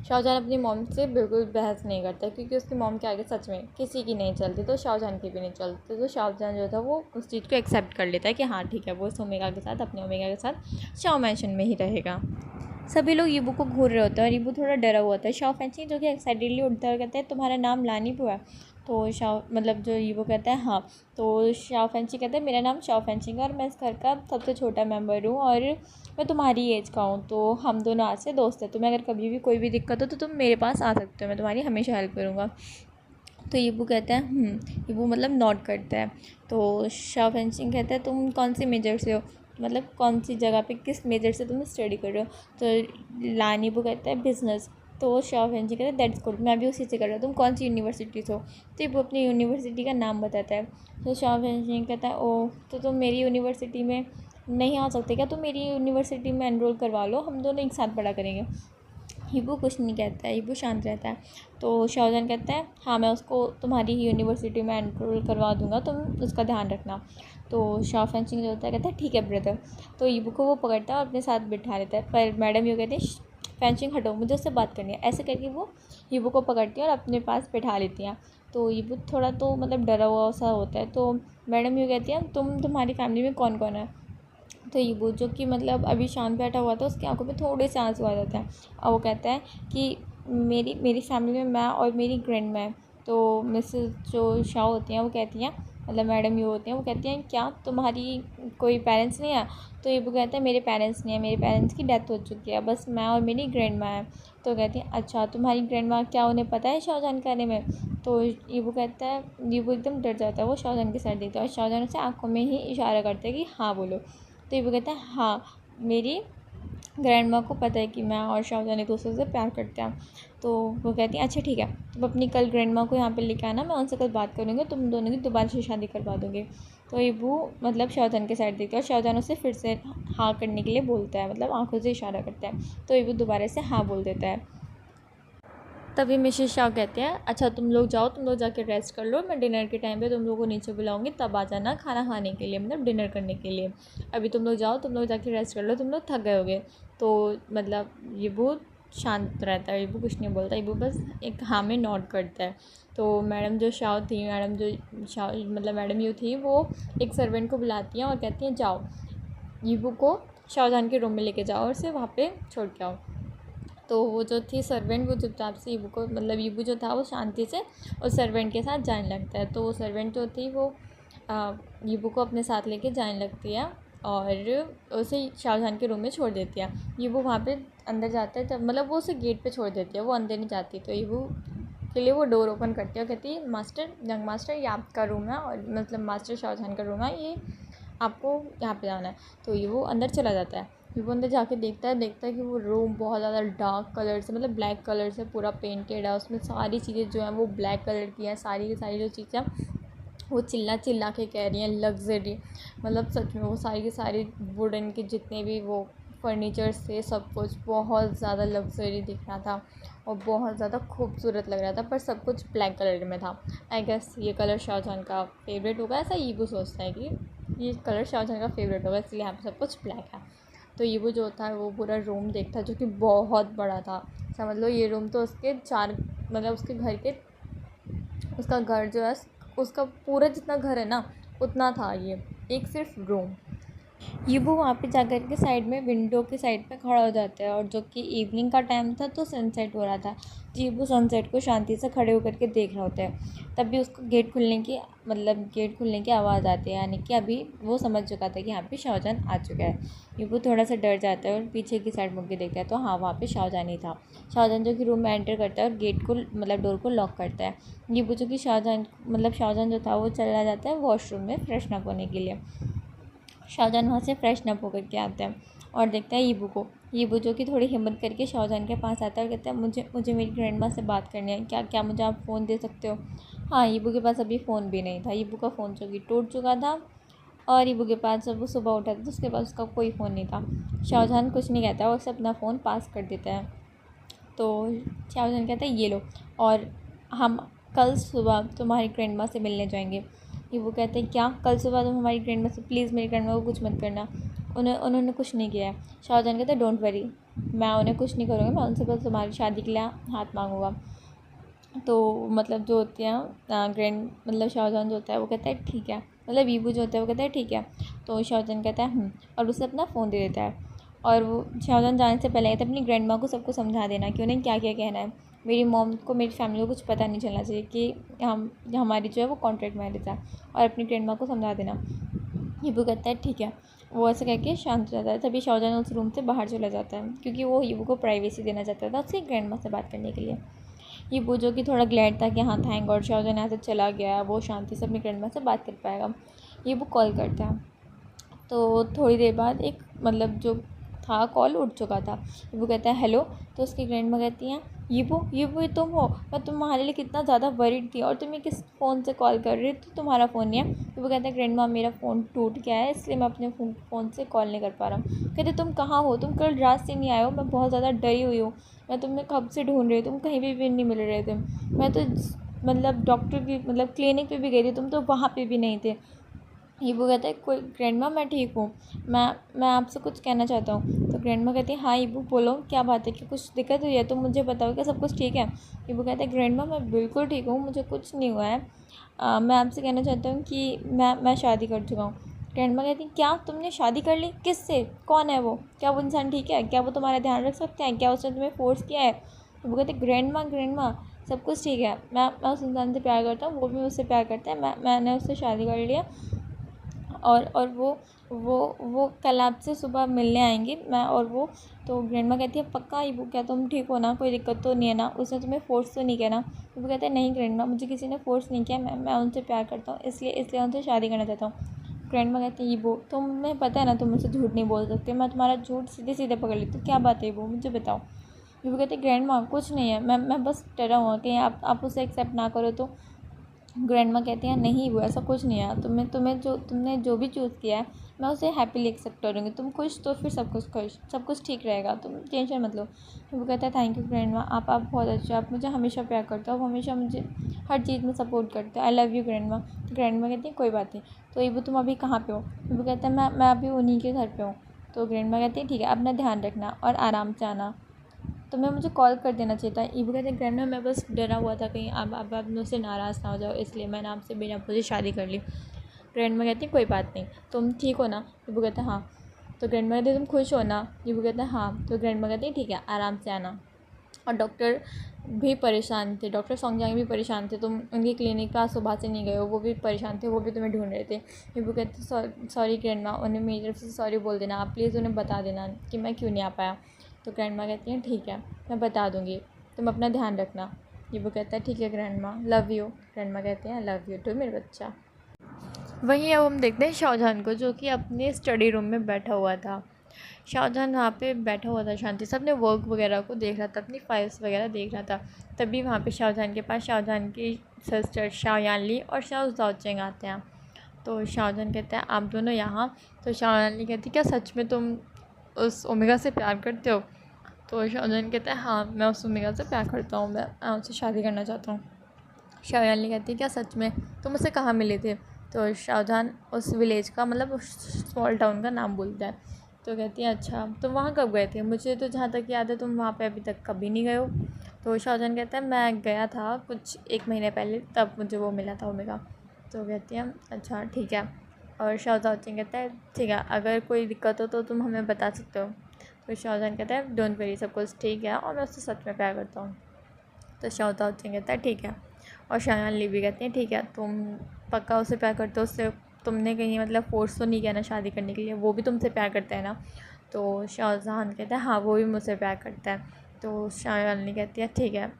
शाहजहान अपनी मॉम से बिल्कुल बहस नहीं करता क्योंकि उसकी मॉम के आगे सच में किसी की नहीं चलती, तो शाहजहान की भी नहीं चलती। तो शाहजहान जो था वो उस चीज़ को एक्सेप्ट कर लेता है कि हाँ ठीक है वो इस ओमेगा के साथ अपने ओमेगा के साथ शाह मेंशन में ही रहेगा। सभी लोग ईबू को घूर रहे होते हैं और ईबू थोड़ा डरा हुआ था। शाओ फैंशिंग जो कि एक्साइटेडली उठता है कहता है तुम्हारा नाम लानी बू है। तो शाओ मतलब जो ईबू कहता है हाँ। तो शाओ फैंशिंग कहता है मेरा नाम शाओ फैंशिंग है और मैं इस घर का सबसे छोटा मेंबर हूँ और मैं तुम्हारी एज का हूँ, तो हम दोनों आज से दोस्त हैं। तुम्हें अगर कभी भी कोई भी दिक्कत हो तो तुम मेरे पास आ सकते हो, मैं तुम्हारी हमेशा हेल्प करूँगा। तो ईबू कहता है ईबू मतलब नोट करता है। तो शाओ फैंशिंग कहता है तुम कौन सी मेजर से हो, मतलब कौन सी जगह पे किस मेजर से तुम स्टडी कर रहे हो। तो लानीबू कहता है बिज़नेस। तो शाओ फैंशिंग कहता है दैट्स गुड, मैं भी उसी से कर रहा हूँ, तुम कौन सी यूनिवर्सिटी से हो। तो वो अपनी यूनिवर्सिटी का नाम बताता है। तो शाओ फैंशिंग कहता है ओह तो तुम मेरी यूनिवर्सिटी में नहीं आ सकते क्या, तुम मेरी यूनिवर्सिटी में एनरोल करवा लो, हम दोनों एक साथ पढ़ा करेंगे। ईबू कुछ नहीं कहता है, ईबू शांत रहता है। तो शाहजहान कहता है हाँ मैं उसको तुम्हारी ही यूनिवर्सिटी में एनरोल करवा दूँगा, तुम उसका ध्यान रखना। तो शाओ फैंशिंग जो होता है कहता है ठीक है ब्रदर। तो ईबू को वो पकड़ता है और अपने साथ बिठा लेता है, पर मैडम ये कहती है फैंशिंग हटो मुझे उससे बात करनी है। ऐसे करके वो ईबू को पकड़ती है और अपने पास बिठा लेती हैं। तो ईबू थोड़ा तो मतलब डरा हुआ सा होता है। तो मैडम ये कहती है तुम्हारी फैमिली में कौन कौन है। तो ईबू जो कि मतलब अभी शांत बैठा हुआ था उसकी आंखों में थोड़े से आंसू आ जाते हैं और वो कहता है कि मेरी फैमिली में मैं और मेरी ग्रैंड मैं। तो मिसेस जो शाओ होती हैं वो कहती हैं मतलब मैडम यू होती हैं वो कहती हैं क्या तुम्हारी कोई पेरेंट्स नहीं है। तो ईबू कहता है मेरे पेरेंट्स नहीं है, मेरे पेरेंट्स की डेथ हो चुकी है, बस मैं और मेरी ग्रैंड माँ है। तो कहती हैं अच्छा तुम्हारी ग्रैंड माँ, क्या उन्हें पता है शाहजहान के बारे में। तो ईबू कहता है ईबू एकदम डर जाता है, वो शाहजहान की साइड देखता है और शाहजहान उसे आंखों में ही इशारा करता है कि हाँ बोलो। तो ये वो कहता है हाँ मेरी ग्रैंड माँ को पता है कि मैं और शाहजहान एक दूसरे से प्यार करते हैं। तो वो कहती हैं अच्छा ठीक है तुम अपनी कल ग्रैंड माँ को यहाँ पे लेके आना, मैं उनसे कल बात करूँगी, तुम दोनों की दोबारा से शादी करवा दूँगी। तो ईबू मतलब शाहजहान के साइड देखता है और शाहजहान उसे फिर से हाँ करने के लिए बोलता है, मतलब आंखों से इशारा करता है। तो ईबू दोबारा से हाँ बोल देता है। तभी मिसेस शाह कहते हैं, अच्छा तुम लोग जाओ, तुम लोग जाके रेस्ट कर लो, मैं डिनर के टाइम पे तुम लोगों को नीचे बुलाऊंगी, तब आ जाना खाना खाने के लिए, मतलब डिनर करने के लिए। अभी तुम लोग जाओ, तुम लोग जाके रेस्ट कर लो, तुम लोग थक गए होगे। तो मतलब ये बहुत शांत रहता है, ये वो कुछ नहीं बोलता, ये वो बस एक हाँ में नोट करता है। तो मैडम जो शाह थी, मैडम जो शाह मतलब मैडम यू थी, वो एक सर्वेंट को बुलाती हैं और कहती हैं जाओ यीबू को शाहजहान के रूम में लेके जाओ और उसे वहाँ पे छोड़ के आओ। तो वो जो थी सर्वेंट, वो चुपचाप से यीबू को मतलब यीबू जो था वो शांति से उस सर्वेंट के साथ जाने लगता है। तो वो सर्वेंट जो थी वो यीबू को अपने साथ लेके जाने लगती है और उसे शाहजहान के रूम में छोड़ देती है। यीबू वहाँ पे अंदर जाता है, तब मतलब वो उसे गेट पे छोड़ देती है, वो अंदर नहीं जाती। तो यीबू के लिए वो डोर ओपन करती है और कहती है, मास्टर यंग मास्टर, ये आपका रूम है, और मतलब मास्टर शाहजहान का रूम है, ये आपको यहाँ पे जाना है। तो ये वो अंदर चला जाता है। फिर वो अंदर जाके देखता है कि वो रूम बहुत ज़्यादा डार्क कलर से, मतलब ब्लैक कलर से पूरा पेंटेड है, उसमें सारी चीज़ें जो हैं वो ब्लैक कलर की हैं, सारी की सारी जो चीज़ें वो चिल्ला चिल्ला के कह रही हैं लग्जरी, मतलब सच में वो सारी की सारी वुडन के जितने भी वो फर्नीचर्स थे, सब कुछ बहुत ज़्यादा लग्जरी दिख रहा था और बहुत ज़्यादा खूबसूरत लग रहा था, पर सब कुछ ब्लैक कलर में था। आई गेस ये कलर शाहजहान का फेवरेट होगा, ऐसा यीबू सोचता है कि ये कलर शाहजहान का फेवरेट होगा, इसलिए यहाँ पे सब कुछ ब्लैक है। तो यीबू जो होता है वो पूरा रूम देखता है, जो कि बहुत बड़ा था। समझ लो ये रूम तो उसके 4 मतलब उसके घर के, उसका घर जो है उसका पूरा जितना घर है ना उतना था ये एक सिर्फ रूम। यीबू वहाँ पे जा कर के साइड में विंडो के साइड पे खड़ा हो जाता है, और जो कि इवनिंग का टाइम था तो सनसेट हो रहा था। तो यीबू सनसेट को शांति से खड़े होकर के देख रहा होता है। तभी उसको गेट खुलने की गेट खुलने की आवाज़ आती है, यानी कि अभी वो समझ चुका था कि यहाँ पे शाहजहान आ चुका है। यीबू थोड़ा सा डर जाता है और पीछे की साइड मुड़ के देखता है, तो हाँ वहाँ पे शाहजहान ही था। शाहजहान जो कि रूम में एंटर करता है और गेट को डोर को लॉक करता है। यीबू जो कि शाहजहान जो था वो चला जाता है वॉशरूम में फ्रेशन अप होने के लिए। शाहजहान वहाँ से फ्रेशन अप होकर के आता है और देखता है यीबू को। यीबू जो कि थोड़ी हिम्मत करके शाहजहान के पास आता है और कहता है, मुझे मेरी ग्रैंड माँ से बात करनी है, क्या क्या मुझे आप फ़ोन दे सकते हो। हाँ, यीबू के पास अभी फ़ोन भी नहीं था, यीबू का फ़ोन जो कि टूट चुका था, और यीबू के पास जब वो सुबह उठा था तो उसके पास उसका कोई फ़ोन नहीं था। शाहजहान कुछ नहीं कहता और उसे अपना फ़ोन पास कर देता है। तो शाहजहान कहता है ये लो, और हम कल सुबह तुम्हारी ग्रैंड माँ से मिलने जाएंगे। ये वो कहते हैं, क्या कल सुबह तुम हमारी ग्रैंड माँ से, प्लीज़ मेरी ग्रैंड माँ को कुछ मत करना, उन्होंने कुछ नहीं किया है। शाहजहान कहता है डोंट वरी, मैं उन्हें कुछ नहीं करूँगा, मैं उनसे बस तुम्हारी शादी के लिए हाथ मांगूंगा। तो मतलब जो होती हैं ग्रैंड शाहजहान जो होता है वो कहता है ठीक है, मतलब वीबू जो होता है वो कहता है ठीक है। तो शाहजहान कहता है और उसे अपना फ़ोन दे देता है। और वो शाहजहान जाने से पहले कहता है अपनी ग्रैंड माँ को सबको समझा देना कि उन्हें क्या क्या कहना है। मेरी मॉम को, मेरी फैमिली को कुछ पता नहीं चलना चाहिए कि हमारी जो है वो कॉन्ट्रैक्ट मैरिज है, और अपनी ग्रैंड माँ को समझा देना। हीबू कहता है ठीक है। वो ऐसे कह के शांत हो जाता है। तभी शाहजहान उस रूम से बाहर चला जाता है, क्योंकि वो हीबू को प्राइवेसी देना चाहता था उसकी ग्रैंड माँ से बात करने के लिए। हीबू जो कि थोड़ा ग्लैड था कि हाँ थैंक गॉड शाहजहान यहाँ से चला गया, वो शांति से अपनी ग्रैंड माँ से बात कर पाएगा। हीबू कॉल करता है, तो थोड़ी देर बाद एक जो था कॉल उठ चुका था। यीबू कहता है हेलो। तो उसकी ग्रैंड माँ कहती हैं, यीबू ये तुम हो, मैं तुम्हारे लिए कितना ज़्यादा वरीड थी, और तुम ये किस फ़ोन से कॉल कर रही हो, तो तुम्हारा फ़ोन नहीं है। यीबू कहता है ग्रैंड माँ मेरा फ़ोन टूट गया है, इसलिए मैं अपने फ़ोन से कॉल नहीं कर पा रहा हूँ। कहते तुम कहाँ हो, तुम कल रात से नहीं आए हो, मैं बहुत ज़्यादा डरी हुई हूँ, मैं तुम्हें कब से ढूंढ रही हूँ, तुम कहीं भी नहीं मिल रहे थे। मैं तो डॉक्टर की क्लिनिक पर भी गई थी, तुम तो वहाँ पर भी नहीं थे। हीबू कहता है कोई ग्रैंड माँ मैं ठीक हूँ, मैं आपसे कुछ कहना चाहता हूँ। तो ग्रैंड माँ कहती है हाँ हीबू बोलो क्या बात है, कि कुछ दिक्कत हुई है तो मुझे बताओ, क्या सब कुछ ठीक है। हीबू कहता है ग्रैंड माँ मैं बिल्कुल ठीक हूँ, मुझे कुछ नहीं हुआ है। मैं आपसे कहना चाहता हूँ कि मैं शादी कर चुका हूँ। ग्रैंड माँ कहती है क्या तुमने शादी कर ली, किससे, कौन है वो, क्या वो इंसान ठीक है, क्या वो तुम्हारा ध्यान रख सकते हैं, क्या उसने तुम्हें फोर्स किया है। हीबू कहते ग्रैंड माँ सब कुछ ठीक है, मैं उस इंसान से प्यार करता हूँ, वो भी मुझसे प्यार करता है, मैंने उससे शादी कर लिया, और वो कल आपसे सुबह मिलने आएंगे, मैं और वो। तो ग्रैंडमा कहती है पक्का हीबू, क्या तुम ठीक हो ना, कोई दिक्कत तो नहीं है ना, उसने तुम्हें फ़ोर्स तो नहीं किया ना। हीबू कहते हैं नहीं ग्रैंडमा, मुझे किसी ने फ़ोर्स नहीं किया, मैं उनसे प्यार करता हूँ, इसलिए उनसे शादी करना चाहता हूँ। ग्रैंडमा कहती है हीबू तुम्हें पता है ना तुम मुझसे झूठ नहीं बोल सकते, मैं तुम्हारा झूठ सीधे सीधे पकड़ लेती हूँ, क्या बात है हीबू मुझे बताओ। हीबू कहते ग्रैंडमा कुछ नहीं है, मैं बस डरा हुआ कि आप उसे एक्सेप्ट ना करो तो ग्रैंडमा कहती हैं नहीं वो ऐसा कुछ नहीं है, तुमने जो भी चूज़ किया है मैं उसे हैप्पीली एक्सेप्ट करूँगी, तुम खुश तो फिर सब कुछ खुश, सब कुछ ठीक रहेगा, तुम टेंशन मत लो। फिर वो कहता है थैंक यू ग्रैंडमा, आप बहुत अच्छे हो, आप मुझे हमेशा प्यार करते हो, आप हमेशा मुझे हर चीज़ में सपोर्ट करते हो, आई लव यू ग्रैंडमा। तो ग्रैंडमा कहती है कोई बात नहीं। तो ये तुम अभी कहाँ पे हो? फिर वो कहता है मैं अभी उन्हीं के घर पर हूँ। तो ग्रैंडमा कहती है ठीक है, अपना ध्यान रखना और आराम से आना, तुम्हें मुझे कॉल कर देना चाहिए था। ईबू कहते हैं ग्रैंडमा मैं बस डरा हुआ था कहीं अब आप मुझसे नाराज़ ना हो जाओ, इसलिए मैंने आपसे बिना पूछे शादी कर ली। ग्रैंडमा कहती है कोई बात नहीं, तुम ठीक हो ना? ईबू कहते हैं हाँ। तो ग्रैंडमा कहते हैं तुम खुश हो ना? ईबू कहते हैं हाँ। तो ग्रैंडमा कहती है ठीक है, आराम से आना। और डॉक्टर भी परेशान थे, डॉक्टर सोंगजांग भी परेशान थे, तुम उनकी क्लिनिक पर सुबह से नहीं गए हो, वो भी परेशान थे, वो भी तुम्हें ढूंढ रहे थे। ईबू कहते सॉरी ग्रैंडमा, उन्हें मेरी तरफ से सॉरी बोल देना, आप प्लीज़ उन्हें बता देना कि मैं क्यों नहीं आ पाया। तो ग्रैंडमा कहती हैं ठीक है, मैं बता दूँगी, तुम अपना ध्यान रखना। ईबू कहता है ठीक है ग्रैंडमा, लव यू। ग्रैंडमा कहते हैं लव यू टू मेरे बच्चा। वहीं अब हम देखते हैं शाहजहान को, जो कि अपने स्टडी रूम में बैठा हुआ था। शाहजहान वहाँ पे बैठा हुआ था शांति से, अपने वर्क वगैरह को देख रहा था, अपनी फाइल्स वगैरह देख रहा था। तभी वहाँ पे शाहजहान के पास शाहजहान की सिस्टर शाह यानली और शाह जाओचेंग आते हैं। तो शाहजहान कहते हैं आप दोनों यहाँ? तो शाह यानली कहती क्या सच में तुम उस ओमेगा से प्यार करते हो? तो शाहजहान कहता है हाँ मैं उस ओमेगा से प्यार करता हूँ, मैं उससे शादी करना चाहता हूँ। शाह यानली कहती है क्या सच में? तुम उससे कहाँ मिले थे? तो शाहजहान उस विलेज का मतलब उस स्मॉल टाउन का नाम बोलता है। तो कहती है अच्छा तुम वहाँ कब गए थे? मुझे तो जहाँ तक याद है तुम वहाँ पे अभी तक कभी नहीं गए हो। तो शाहजहान कहता है मैं गया था कुछ 1 महीने पहले, तब मुझे वो मिला था ओमेगा। तो कहती है अच्छा ठीक है। और शाहजहान कहता है ठीक है, अगर कोई दिक्कत हो तो तुम हमें बता सकते हो। तो शाहजहान कहता है डोंट वरी, सब कुछ ठीक है और मैं उससे सच में प्यार करता हूँ। तो शाहजहान कहता है ठीक है। और शाह यानली भी कहती हैं ठीक है, तुम पक्का उससे प्यार करते हो, उससे तुमने कहीं मतलब फ़ोर्स तो नहीं किया ना शादी करने के लिए, वो भी तुमसे प्यार करता है ना? तो शाहजहान कहता है हाँ वो भी मुझसे प्यार करता है। तो शाह यानली कहती है ठीक है,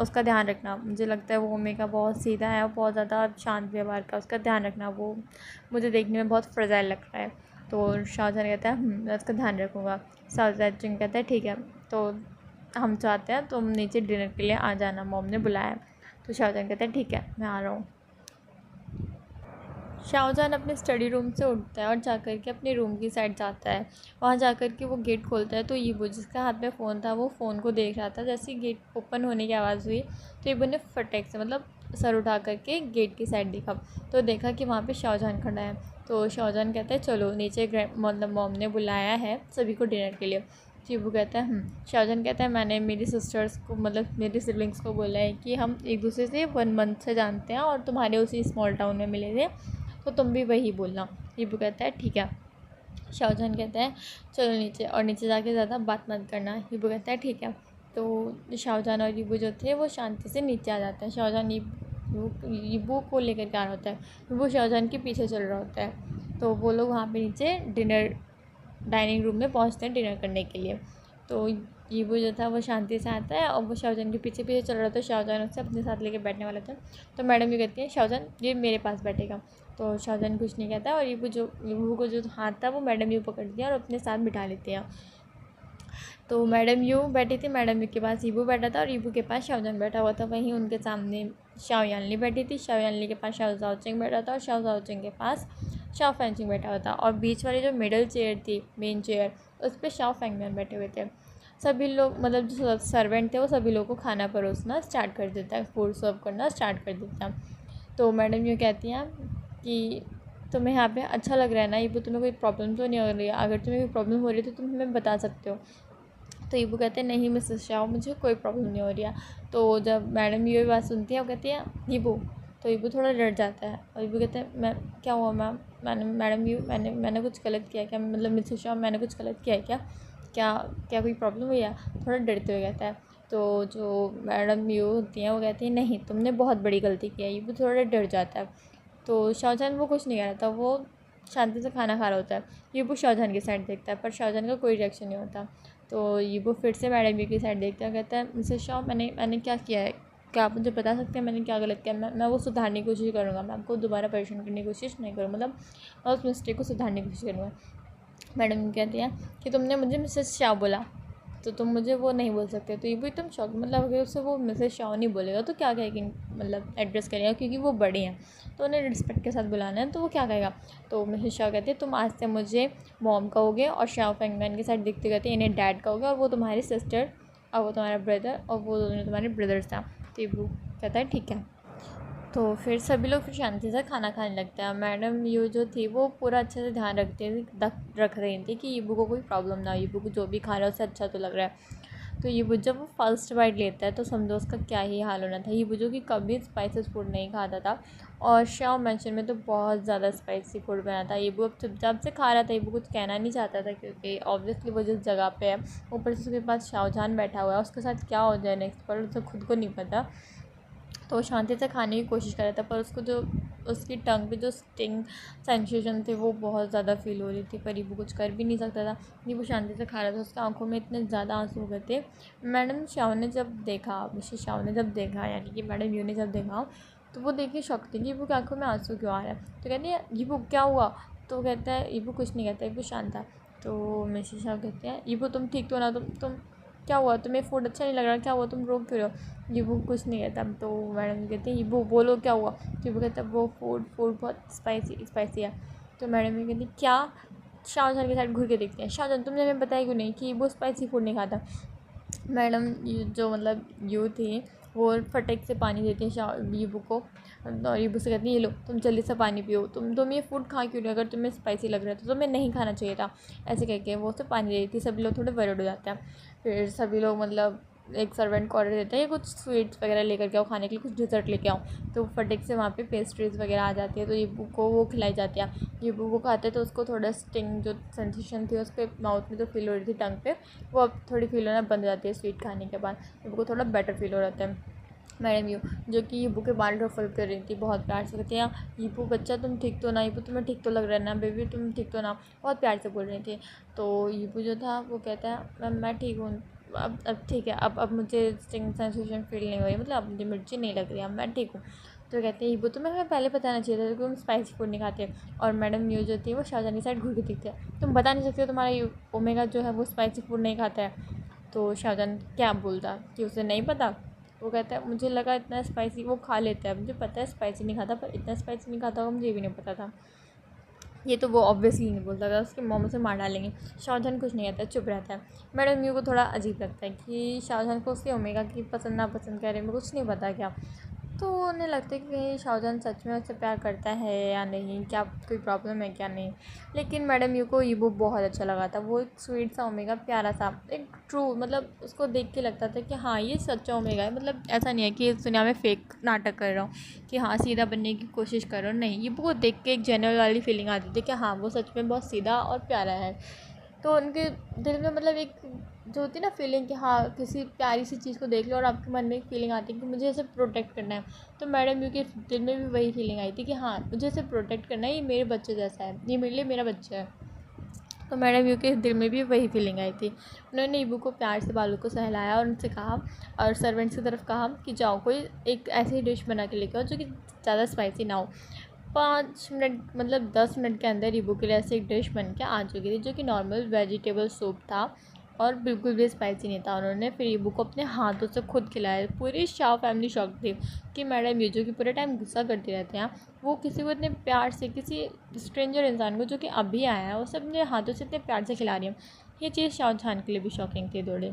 उसका ध्यान रखना, मुझे लगता है वो ओमेगा बहुत सीधा है और बहुत ज़्यादा शांत व्यवहार का, उसका ध्यान रखना, वो मुझे देखने में बहुत फ्रेजाइल लग रहा है। तो शाहजहान कहता है मैं उसका ध्यान रखूँगा। शाहजहान कहता है ठीक है, तो हम चाहते हैं तुम नीचे डिनर के लिए आ जाना, मॉम ने बुलाया। तो शाहजहान कहता है ठीक है मैं आ रहा हूँ। शाहजहान अपने स्टडी रूम से उठता है और जाकर के अपने रूम की साइड जाता है। वहाँ जाकर के वो गेट खोलता है तो ईबू जिसका हाथ में फ़ोन था वो फ़ोन को देख रहा था। जैसे ही गेट ओपन होने की आवाज़ हुई तो ईबू ने फटक से मतलब सर उठा करके गेट की साइड देखा, तो देखा कि वहाँ पे शाहजहान खड़ा है। तो शाहजहान कहता है चलो नीचे, मतलब मॉम ने बुलाया है सभी को डिनर के लिए। ईबू कहता है शाहजहान कहता है मैंने मेरी सिस्टर्स को मतलब मेरी सिबलिंग्स को बोला है कि हम एक दूसरे से 1 मंथ से जानते हैं और तुम्हारे उसी स्मॉल टाउन में मिले थे, तो तुम भी वही बोलना। ईबू कहता है ठीक है। शाहजहान कहता है चलो नीचे, और नीचे जाके ज़्यादा बात मत करना। ईबू कहता है ठीक है। तो शाहजहान और ईबू जो थे वो शांति से नीचे आ जाते हैं। शाहजहान ईबू को लेकर के आ रहा होता है, ईबू शाहजहान के पीछे चल रहा होता है। तो वो लोग वहाँ पे नीचे डाइनिंग रूम में पहुँचते हैं डिनर करने के लिए। तो ईबू जो था वो शांति से आता है और वो शाहजहान के पीछे पीछे चल रहा था। शाहजहान उससे अपने साथ लेके बैठने वाला था। तो मैडम ये कहती है शाहजहान ये मेरे पास बैठेगा। तो शाहजहान कुछ नहीं कहता और ईबू को जो हाथ था वो मैडम यू पकड़ दिया और अपने साथ बिठा लेते हैं। तो मैडम यू बैठी थी, मैडम यू के पास ईबू बैठा था और ईबू के पास शाहजहान बैठा हुआ था। वहीं उनके सामने शाह यानली बैठी थी, शाह यानली के पास शाह जाओचेंग बैठा था और शाह जाओचेंग के पास शाह फैंगचिंग बैठा हुआ था। और बीच वाली जो मिडल चेयर थी, मेन चेयर, उस पर शाह फैंगमियन बैठे हुए थे। सभी लोग मतलब जो सर्वेंट थे वो सभी लोगों को खाना परोसना स्टार्ट कर देता है, फूड सर्व करना स्टार्ट कर देता है। तो मैडम यूँ कहती हैं कि तुम्हें यहाँ पे अच्छा लग रहा है ना ईबू, तुम्हें कोई प्रॉब्लम तो नहीं हो रही है? अगर तुम्हें कोई प्रॉब्लम हो रही है तो तुम हमें बता सकते हो। तो ईबू कहते हैं नहीं मिसेस शाह, मुझे कोई प्रॉब्लम नहीं हो रही है। तो जब मैडम ये बात सुनती है वो कहती है ईबू, तो ईबू थोड़ा डर जाता है और ईबू कहते हैं मैं क्या हुआ मैम, मैडम यू मैंने कुछ गलत किया क्या, मतलब मिसेस शाह मैंने कुछ गलत किया है क्या, क्या क्या कोई प्रॉब्लम हुई है? थोड़ा डरते हुए कहता है। तो जो मैडम यू होती हैं वो कहती हैं नहीं तुमने बहुत बड़ी गलती की है। ईबू थोड़ा डर जाता है। तो शाहजहान वो कुछ नहीं कह रहा था, वो शांति से खाना खा रहा होता है। ईबू शाहजहान की साइड देखता है पर शाहजहान का कोई रिएक्शन नहीं होता। तो ईबू फिर से मैडम यू की साइड देखता है, कहता है मिसेस शाह मैंने क्या किया है, क्या आप मुझे बता सकते हैं मैंने क्या गलत किया? मैं वो सुधारने की कोशिश करूँगा, मैं आपको दोबारा परेशान करने की कोशिश नहीं करूँ, मतलब मैं उस मिस्टेक को सुधारने की कोशिश करूँगा। मैडम कहती हैं कि तुमने मुझे मिसेस शाह बोला। तो तुम मुझे वो नहीं बोल सकते। तो ये भी तुम शौक मतलब अगर उससे वो मिसेस शाओ नहीं बोलेगा तो क्या कहेगी, मतलब एड्रेस करेगा, क्योंकि वो बड़ी हैं तो उन्हें रिस्पेक्ट के साथ बुलाना है, तो वो क्या कहेगा। तो मिसेस शाओ कहती है तुम आज से मुझे मॉम कहोगे, और शाओ फेंगमेन के साथ दिखते कहते हैं इन्हें डैड कहोगे, और वो तुम्हारी सिस्टर और वो तुम्हारा ब्रदर और वो दोनों तुम्हारे ब्रदर्स था। तो वो कहता है ठीक है। तो फिर सभी लोग फिर शांति से खाना खाने लगते हैं। मैडम यू जो थी वो पूरा अच्छे से ध्यान रख रही थी कि यीबू को कोई प्रॉब्लम ना हो, यीबू को जो भी खा रहा है उससे अच्छा तो लग रहा है। तो यीबू जब वो फर्स्ट बाइट लेता है तो समझो उसका क्या ही हाल होना था। यीबू जो कि कभी स्पाइसेस फूड नहीं खाता था, और शाओ मेंशन में तो बहुत ज़्यादा स्पाइसी फूड बना था। यीबू अब चुपचाप से खा रहा था, यीबू कुछ कहना नहीं चाहता था क्योंकि ऑब्वियसली वो जिस जगह पे है ऊपर से उसके पास शाओजान बैठा हुआ है, उसके साथ क्या हो जाए नेक्स्ट पर उसे खुद को नहीं पता। तो वो शांति से खाने की कोशिश कर रहा था, पर उसको जो उसकी टंग पे जो स्टिंग सेंसेशन थे वो बहुत ज़्यादा फील हो रही थी, पर ये वो कुछ कर भी नहीं सकता था। ये वो शांति से खा रहा था, उसकी आंखों में इतने ज़्यादा आंसू हो गए थे। मैडम शाओ ने जब देखा, मिसेस शाओ ने जब देखा, यानी कि मैडम यू ने जब देखा, तो वो देख के शॉक थी कि वो की आंखों में आंसू क्यों आ रहा है। तो कहती है ये वो क्या हुआ। तो वो कहता है ये वो कुछ नहीं कहता, ये वो शांत था। तो मिसेस शाओ कहते हैं ये वो तुम ठीक तो ना, तुम क्या हुआ, तुम्हें फूड अच्छा नहीं लग रहा, क्या हुआ, तुम रोक क्यों रहे हो। ये वो कुछ नहीं कहता। तो मैडम कहते हैं ये वो बोलो क्या हुआ। तो ये वो कहता है वो फूड बहुत स्पाइसी है। तो मैडम ये कहती क्या। शाहजहान के साइड घूर के देखते हैं, शाहजहान तुमने हमें बताया क्यों नहीं कि वो स्पाइसी फूड नहीं खाता। मैडम जो मतलब यू थी वो फटक से पानी देती है यीबू को, और यीबू से कहती है ये लो तुम जल्दी से पानी पियो, तुम ये फूड खा क्यों नहीं, अगर तुम्हें स्पाइसी लग रहा है तो तुम्हें नहीं खाना चाहिए था। ऐसे कह के वो उसे पानी दे देती है। सभी लोग थोड़े वरीड हो जाते हैं। फिर सभी लोग मतलब एक सर्वेंट को ऑर्डर देता है कुछ स्वीट्स वगैरह लेकर के आओ खाने के लिए, कुछ डिज़र्ट लेके आओ। तो फटक से वहाँ पे पेस्ट्रीज़ वगैरह आ जाती है, तो यीबू को वो खिलाई जाती है। यीबू वो खाते हैं तो उसको थोड़ा स्टिंग जो सेंसेशन थी उस पर माउथ में जो फील हो रही थी टंग पे, वो अब थोड़ी फील होना बंद हो जाती है स्वीट खाने के बाद। यीबू को थोड़ा बेटर फील हो जाता है। मैडम यू जो कि यीबू के बाल रफल कर रही थी, बहुत प्यार से कहती हैं यीबू बच्चा तुम ठीक तो ना, यीबू तुम्हें ठीक तो लग रहा है ना, बेबी तुम ठीक तो ना, बहुत प्यार से बोल रही थी। तो यीबू जो था वो कहता है मैम मैं ठीक हूँ, अब ठीक है, अब मुझे स्टिंग सेंसेशन फील नहीं हो रही, मतलब अब मुझे मिर्ची नहीं लग रही है, अब मैं ठीक हूँ। तो कहते हैं यीबू तुम्हें हमें पहले बताना चाहिए था क्योंकि हम स्पाइसी फूड नहीं खाते। और मैडम यू जो थी वो शाहजहां की साइड घूर के दिखते हैं, तुम बता नहीं सकते तुम्हारा ओमेगा जो है वो स्पाइसी फूड नहीं खाता है। तो शाहजहां क्या बोलता कि उसे नहीं पता। वो कहता है मुझे लगा इतना स्पाइसी वो खा लेता है, मुझे पता है स्पाइसी नहीं खाता, पर इतना स्पाइसी नहीं खाता होगा मुझे भी नहीं पता था। ये तो वो ऑब्वियसली नहीं बोलता था, उसके मोमो से मार डालेंगे। शाहजहां कुछ नहीं कहता, चुप रहता है। मैडम यू को थोड़ा अजीब लगता है कि शाहजहां को उसके ओमेगा की पसंद नापसंद के बारे में कुछ नहीं पता क्या। तो उन्हें लगता है कि कहीं शाहजहां सच में उससे प्यार करता है या नहीं, क्या कोई प्रॉब्लम है क्या नहीं। लेकिन मैडम यू को ये बुक बहुत अच्छा लगा था, वो एक स्वीट सा ओमेगा, प्यारा सा, एक ट्रू, मतलब उसको देख के लगता था कि हाँ ये सच्चा ओमेगा है। मतलब ऐसा नहीं है कि इस दुनिया में फेक नाटक कर रहा हूँ कि हाँ सीधा बनने की कोशिश कर रहा हूँ, नहीं, ये बुक को देख के एक जेन्युइन वाली फीलिंग आती थी कि हाँ वो सच में बहुत सीधा और प्यारा है। तो उनके दिल में मतलब एक जो होती है ना फीलिंग कि हाँ किसी प्यारी सी चीज़ को देख लो और आपके मन में एक फीलिंग आती है कि मुझे इसे प्रोटेक्ट करना है। तो मैडम यू के दिल में भी वही फीलिंग आई थी कि हाँ मुझे इसे प्रोटेक्ट करना है, ये मेरे बच्चे जैसा है, ये मेरे लिए मेरा बच्चा है। तो मैडम यू के दिल में भी वही फीलिंग आई थी। उन्होंने ईबू को प्यार से बालों को सहलाया और उनसे कहा, और सर्वेंट्स की तरफ कहा कि जाओ कोई एक ऐसी डिश बना के लेकर आओ जो कि ज़्यादा स्पाइसी ना हो। 5 मिनट मतलब 10 मिनट के अंदर ईबू के लिए ऐसे एक डिश बन के आ चुकी थी जो कि नॉर्मल वेजिटेबल सूप था और बिल्कुल भी स्पाइसी नहीं था। उन्होंने फिर ईबू को अपने हाथों से खुद खिलाया। पूरी शाह फैमिली शॉक थी कि मैडम ये जो कि पूरे टाइम गुस्सा करते रहते हैं, वो किसी को इतने प्यार से, किसी स्ट्रेंजर इंसान को जो कि अभी आया है उसे अपने हाथों से इतने प्यार से खिला रही है। ये चीज़ शाहजहां के लिए भी शॉकिंग थी थोड़ी।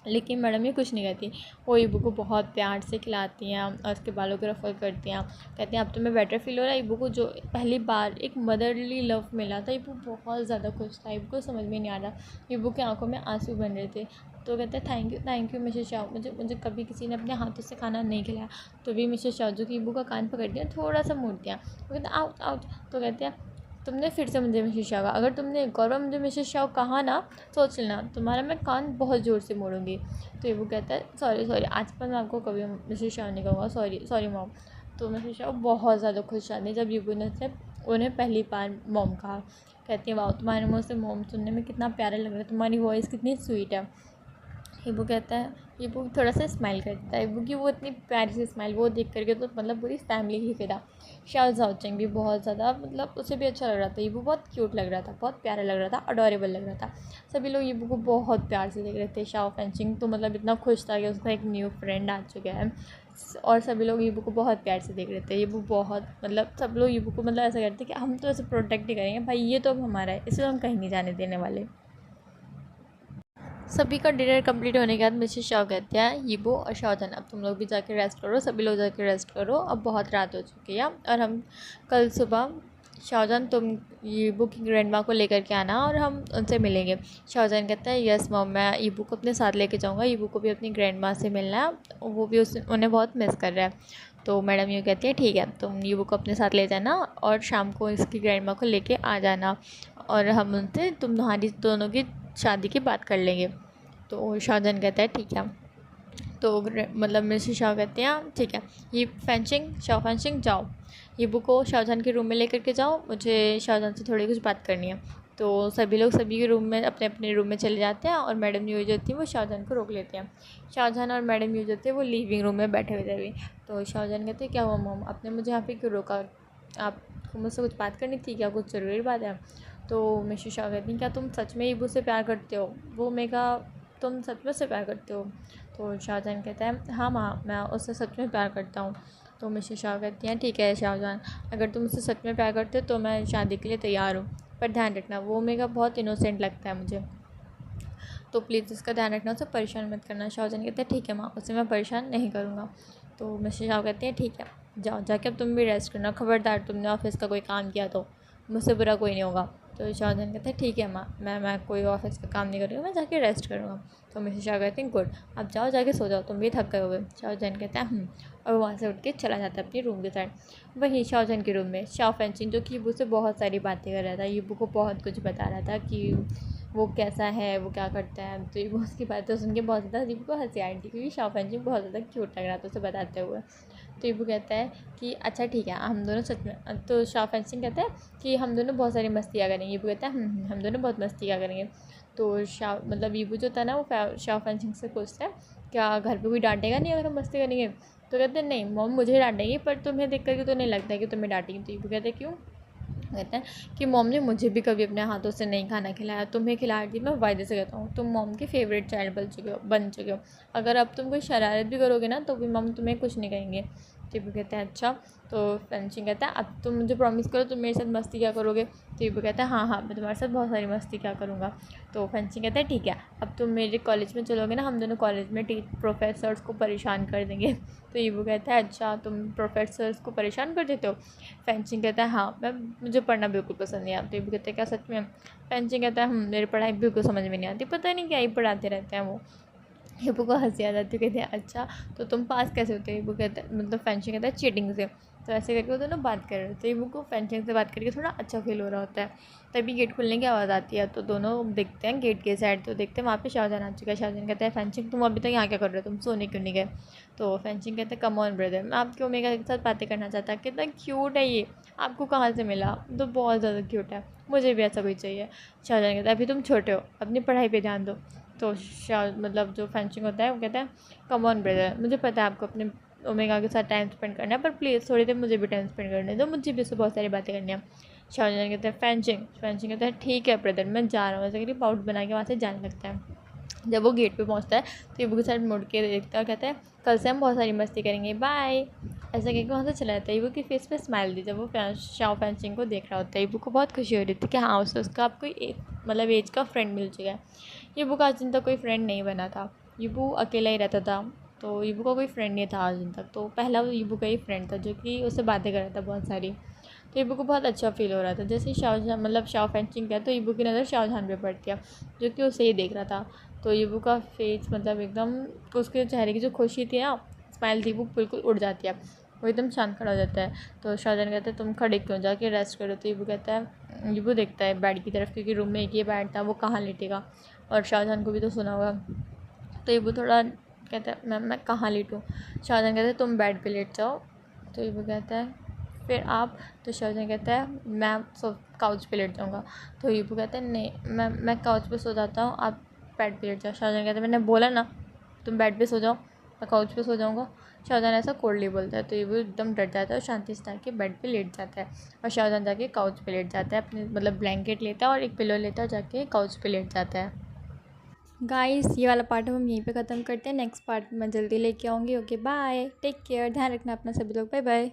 लेकिन मैडम ये कुछ नहीं कहती, वो ईबू को बहुत प्यार से खिलाती हैं और उसके बालों को रफल करती हैं। कहती हैं अब तो मैं बेटर फील हो रहा है। ईबू को जो पहली बार एक मदरली लव मिला था, ईबू बहुत ज़्यादा खुश था। ईबू को समझ में नहीं आ रहा, ईबू की आंखों में आंसू बन रहे थे। तो कहते हैं थैंक यू मिसेस शाह, मुझे कभी किसी ने अपने हाथों से खाना नहीं खिलाया। तो भी मिसेस शाह जो कि ईबू का कान पकड़ दिया, थोड़ा सा मोड़ दिया। वो कहते हैं आउट आउट। तो कहते हैं तुमने फिर से मुझे मिसेस शाह कहा, अगर तुमने एक और बार मुझे मिसेस शाह कहा ना, सोच लेना तुम्हारा मैं कान बहुत ज़ोर से मोड़ूंगी। तो ये वो कहता है सॉरी आज पर मैं आपको कभी मिसेस शाह नहीं कहूँगा, सॉरी मॉम। तो मिसेस शाह बहुत ज़्यादा खुश आती जब यूबू ने से उन्हें पहली बार मॉम कहा। कहती है वाह तुम्हारे मुँह से मॉम सुनने में कितना प्यारा लग रहा है, तुम्हारी वॉइस कितनी स्वीट है। ईबू कहता है, ईबू थोड़ा सा स्माइल करता है। ईबू की वो इतनी प्यारी सी स्माइल वो देख करके तो मतलब पूरी फैमिली ही फिदा। शाओ भी बहुत ज़्यादा मतलब उसे भी अच्छा लग रहा था, यीबू बहुत क्यूट लग रहा था, बहुत प्यारा लग रहा था, अडोरेबल लग रहा था। सभी लोग यीबू को बहुत प्यार से देख रहे थे। शाओ फैंचिंग तो मतलब इतना खुश था कि उसका एक न्यू फ्रेंड आ चुका है, और सभी लोग यीबू को बहुत प्यार से देख रहे थे। यीबू बहुत मतलब सब लोग यीबू को मतलब ऐसा करते कि हम तो ऐसे प्रोटेक्ट ही करेंगे भाई, ये तो अब हमारा है, इसे तो हम कहीं नहीं जाने देने वाले। सभी का डिनर कंप्लीट होने के बाद मिसेस शाओ कहते हैं यीबू और शाओजन अब तुम लोग भी जाके रेस्ट करो, सभी लोग जाके रेस्ट करो, अब बहुत रात हो चुकी है और हम कल सुबह शाओजन तुम यीबू की ग्रैंड माँ को लेकर के आना और हम उनसे मिलेंगे। शाओजन कहता है यस मॉम, मैं यीबू को अपने साथ लेके जाऊँगा, यीबू को भी अपनी ग्रैंड माँ से मिलना है, वो भी उन्हें बहुत मिस कर रहा है। तो मैडम यूँ कहती है ठीक है, तुम यीबू को अपने साथ ले जाना और शाम को इसकी ग्रैंड माँ को लेके आ जाना, और हम उनसे तुम्हारी दोनों की शादी की बात कर लेंगे। तो शाहजहान कहता है ठीक है। तो मतलब मिस्टर शाह कहते हैं ठीक है, ये शाह फेंचिंग जाओ, ये बुक को शाहजहान के रूम में लेकर के जाओ, मुझे शाहजहान से थोड़ी कुछ बात करनी है। तो सभी लोग सभी के रूम में अपने अपने रूम में चले जाते हैं और मैडम यूज होती है वो शाहजहान को रोक लेते हैं। शाहजहान और मैडम यूज होते हैं वो लिविंग रूम में बैठे हुए थे। तो शाहजहान कहते हैं क्या हुआ मॉम, आपने मुझे यहाँ पे क्यों रोका, आपको मुझसे कुछ बात करनी थी क्या, कुछ ज़रूरी बात है। तो मिस्टर शाह कहती हैं क्या तुम सच में ईबू से प्यार करते हो, वो मेगा तुम सच में से प्यार करते हो। तो शाहजहान कहता है हाँ माँ, मैं उससे सच में प्यार करता हूँ। तो मिस्टर शाह कहती हैं ठीक है शाहजहान, अगर तुम उससे सच में प्यार करते हो तो मैं शादी के लिए तैयार हूँ, पर ध्यान रखना वो मेरा बहुत इनोसेंट लगता है मुझे, तो प्लीज़ इसका ध्यान रखना, उसे परेशान मत करना। शाहजहान कहते हैं ठीक है माँ, उसे मैं परेशान नहीं करूँगा। तो मिस्टर शाह कहते हैं ठीक है, जाओ जाके अब तुम भी रेस्ट करना, खबरदार तुमने ऑफिस का कोई काम किया तो मुझसे बुरा कोई नहीं होगा। तो शाहजहान कहते हैं ठीक है माँ, मैं कोई ऑफिस का काम नहीं करूँगा, मैं जाके रेस्ट करूँगा। तो मिस्टर शाह कहते हैं गुड, अब जाओ जाके सो जाओ, तुम भी थक गए होगे। शाहजहान कहते हैं और वहाँ से उठ के चला जाता है अपनी रूम के साइड। वहीं शाहजहान के रूम में शाह फेंचिंग जो कि यीबू से बहुत सारी बातें कर रहा था, यीबू को बहुत कुछ बता रहा था कि वो कैसा है, वो क्या करता है। तो यीबू उसकी बातें सुन के बहुत ज़्यादा यीबू को हंसी आई थी, क्योंकि शाह फेंचिंग बहुत ज़्यादा क्यूट लग रहा था उसे बताते हुए। तो यीबू कहता है कि अच्छा ठीक है हम दोनों सच में, तो शाह फेंचिंग कहता है कि हम दोनों बहुत सारी मस्तियाँ करेंगे। यीबू कहता है हम दोनों बहुत मस्तियाँ करेंगे। तो शाह मतलब यीबू जो था ना वो शाह फेंचिंग से पूछता है क्या घर पे कोई डांटेगा नहीं अगर हम मस्ती करेंगे। तो कहते हैं नहीं मॉम मुझे डांटेंगी, पर तुम्हें देख करके तो नहीं लगता है कि तुम्हें डांटेंगी। तो यीबू कहते हैं क्यों, कहते हैं कि मॉम ने मुझे भी कभी अपने हाथों से नहीं खाना खिलाया, तुम्हें खिला दी, मैं वायदे से कहता हूँ तुम मॉम के फेवरेट चाइल्ड बन चुके हो, अगर अब तुम कोई शरारत भी करोगे ना तो भी मॉम तुम्हें कुछ नहीं कहेंगे। टीपू कहते हैं अच्छा। तो फेंचिंग कहता है अब तुम मुझे प्रॉमिस करो तुम मेरे साथ मस्ती क्या करोगे। टीपू कहता है हाँ मैं तुम्हारे साथ बहुत सारी मस्ती क्या करूँगा। तो फेंचिंग कहता है ठीक है, अब तुम मेरे कॉलेज में चलोगे ना, हम दोनों कॉलेज में प्रोफेसर्स को परेशान कर देंगे। तो ईबू कहता है अच्छा तुम प्रोफेसर्स को परेशान कर देते हो। फेंचिंग कहता है हाँ मुझे पढ़ना बिल्कुल पसंद नहीं आता। ईबू कहते हैं क्या सच में। फेंचिंग कहता है मेरी पढ़ाई बिल्कुल समझ में नहीं आती, पता नहीं क्या ही पढ़ाते रहते हैं वो। हीबू को हंसी आ जाती है, कहते हैं अच्छा तो तुम पास कैसे होते हो। हीबू कहता है मतलब फेंचिंग कहता है चीटिंग से। तो ऐसे करके वो दोनों बात कर रहे होते हैं। हीबू को फेंचिंग से बात करके थोड़ा अच्छा फील हो रहा होता है। तभी गेट खुलने की आवाज़ आती है, तो दोनों देखते हैं गेट के साइड, तो देखते हैं वहाँ पे शाहजहान आ चुका है। शाहजहान कहता है फेंचिंग तुम अभी तक यहाँ क्या कर रहे हो, तुम सोने क्यों नहीं गए। तो फेंचिंग कहते हैं कम ऑन ब्रदर, मैं आपके ओमेगा के साथ बातें करना चाहता। कितना क्यूट है ये, आपको कहाँ से मिला, तो बहुत ज़्यादा क्यूट है, मुझे भी ऐसा कोई चाहिए। शाहजहान कहता है अभी तुम छोटे हो, अपनी पढ़ाई पर ध्यान दो। तो मतलब जो फेंचिंग होता है वो कहता है कम ऑन ब्रदर, मुझे पता है आपको अपने ओमेगा के साथ टाइम स्पेंड करना है, पर प्लीज़ थोड़ी देर मुझे भी टाइम स्पेंड करने दो, मुझे भी उससे बहुत सारी बातें करनी है। शाहजहान कहता है फेंचिंग कहता है ठीक है ब्रदर मैं जा रहा हूँ। ऐसे करके पाउट बना के वहाँ से जाने लगता है। जब वो गेट पे पहुँचता है तो ईबू के साइड मुड़ के देखता है, कहता है कल से हम बहुत सारी मस्ती करेंगे बाय। ऐसा कहकर वहाँ से चला जाता है। ईबू की फेस पे स्माइल दी जब वो शाओ फेंचिंग को देख रहा होता है। ईबू को बहुत खुशी हो रही थी कि हाँ उसका अब कोई मतलब एज का फ्रेंड मिल चुका है। ईबू का आज दिन तक कोई फ्रेंड नहीं बना था, ईबू अकेला ही रहता था, तो ईबू का कोई फ्रेंड नहीं था आज दिन तक। तो पहला वो ईबू का ही फ्रेंड था जो कि उससे बातें कर रहा था बहुत सारी। तो ईबू को बहुत अच्छा फील हो रहा था। जैसे ही शाहजहान मतलब शाओ फेंचिंग गया तो ईबू की नज़र शाहजहान पे पड़ती है जो कि उसे ही देख रहा था। तो ईबू का फेस मतलब एकदम उसके चेहरे की जो खुशी थी ना, स्माइल थी, वो बिल्कुल उड़ जाती है, वो एकदम शांत खड़ा हो जाता है। तो शाहजहान कहता है तुम खड़े क्यों, जाके रेस्ट करो। तो ईबू कहता है, ईबू देखता है बेड की तरफ, क्योंकि रूम में एक ही बेड था, वो कहाँ लेटेगा, और शाहजहान को भी तो सुना होगा। तो ईबू थोड़ा कहता है मैं कहाँ लेटूँ। शाहजहान कहता है तुम बेड पे लेट जाओ। तो ईबू कहता है फिर आप। तो शाहजहान कहता है मैं काउच पे लेट जाऊँगा। तो ईबू कहता है नहीं मैं काउच पे सो जाता हूँ, आप बेड पे लेट जाओ। शाहजहान कहता है मैंने बोला ना तुम बेड पे सो जाओ। मैं काउच पे सो जाऊँगा। शाहजहान ऐसा कोल्डली बोलता है, तो ये वो एकदम डर जाता है और शांति से जाके बेड पे लेट जाता है। और शाहजहान जाके काउच पे लेट जाता है, अपने मतलब ब्लैंकेट लेता है और एक पिलो लेता है, जाके काउच पे लेट जाता है। गाइस ये वाला पार्ट हम यहीं पे ख़त्म करते हैं। नेक्स्ट पार्ट मैं जल्दी लेके आऊँगी। ओके बाय, टेक केयर, ध्यान रखना अपना सभी लोग, बाय बाय।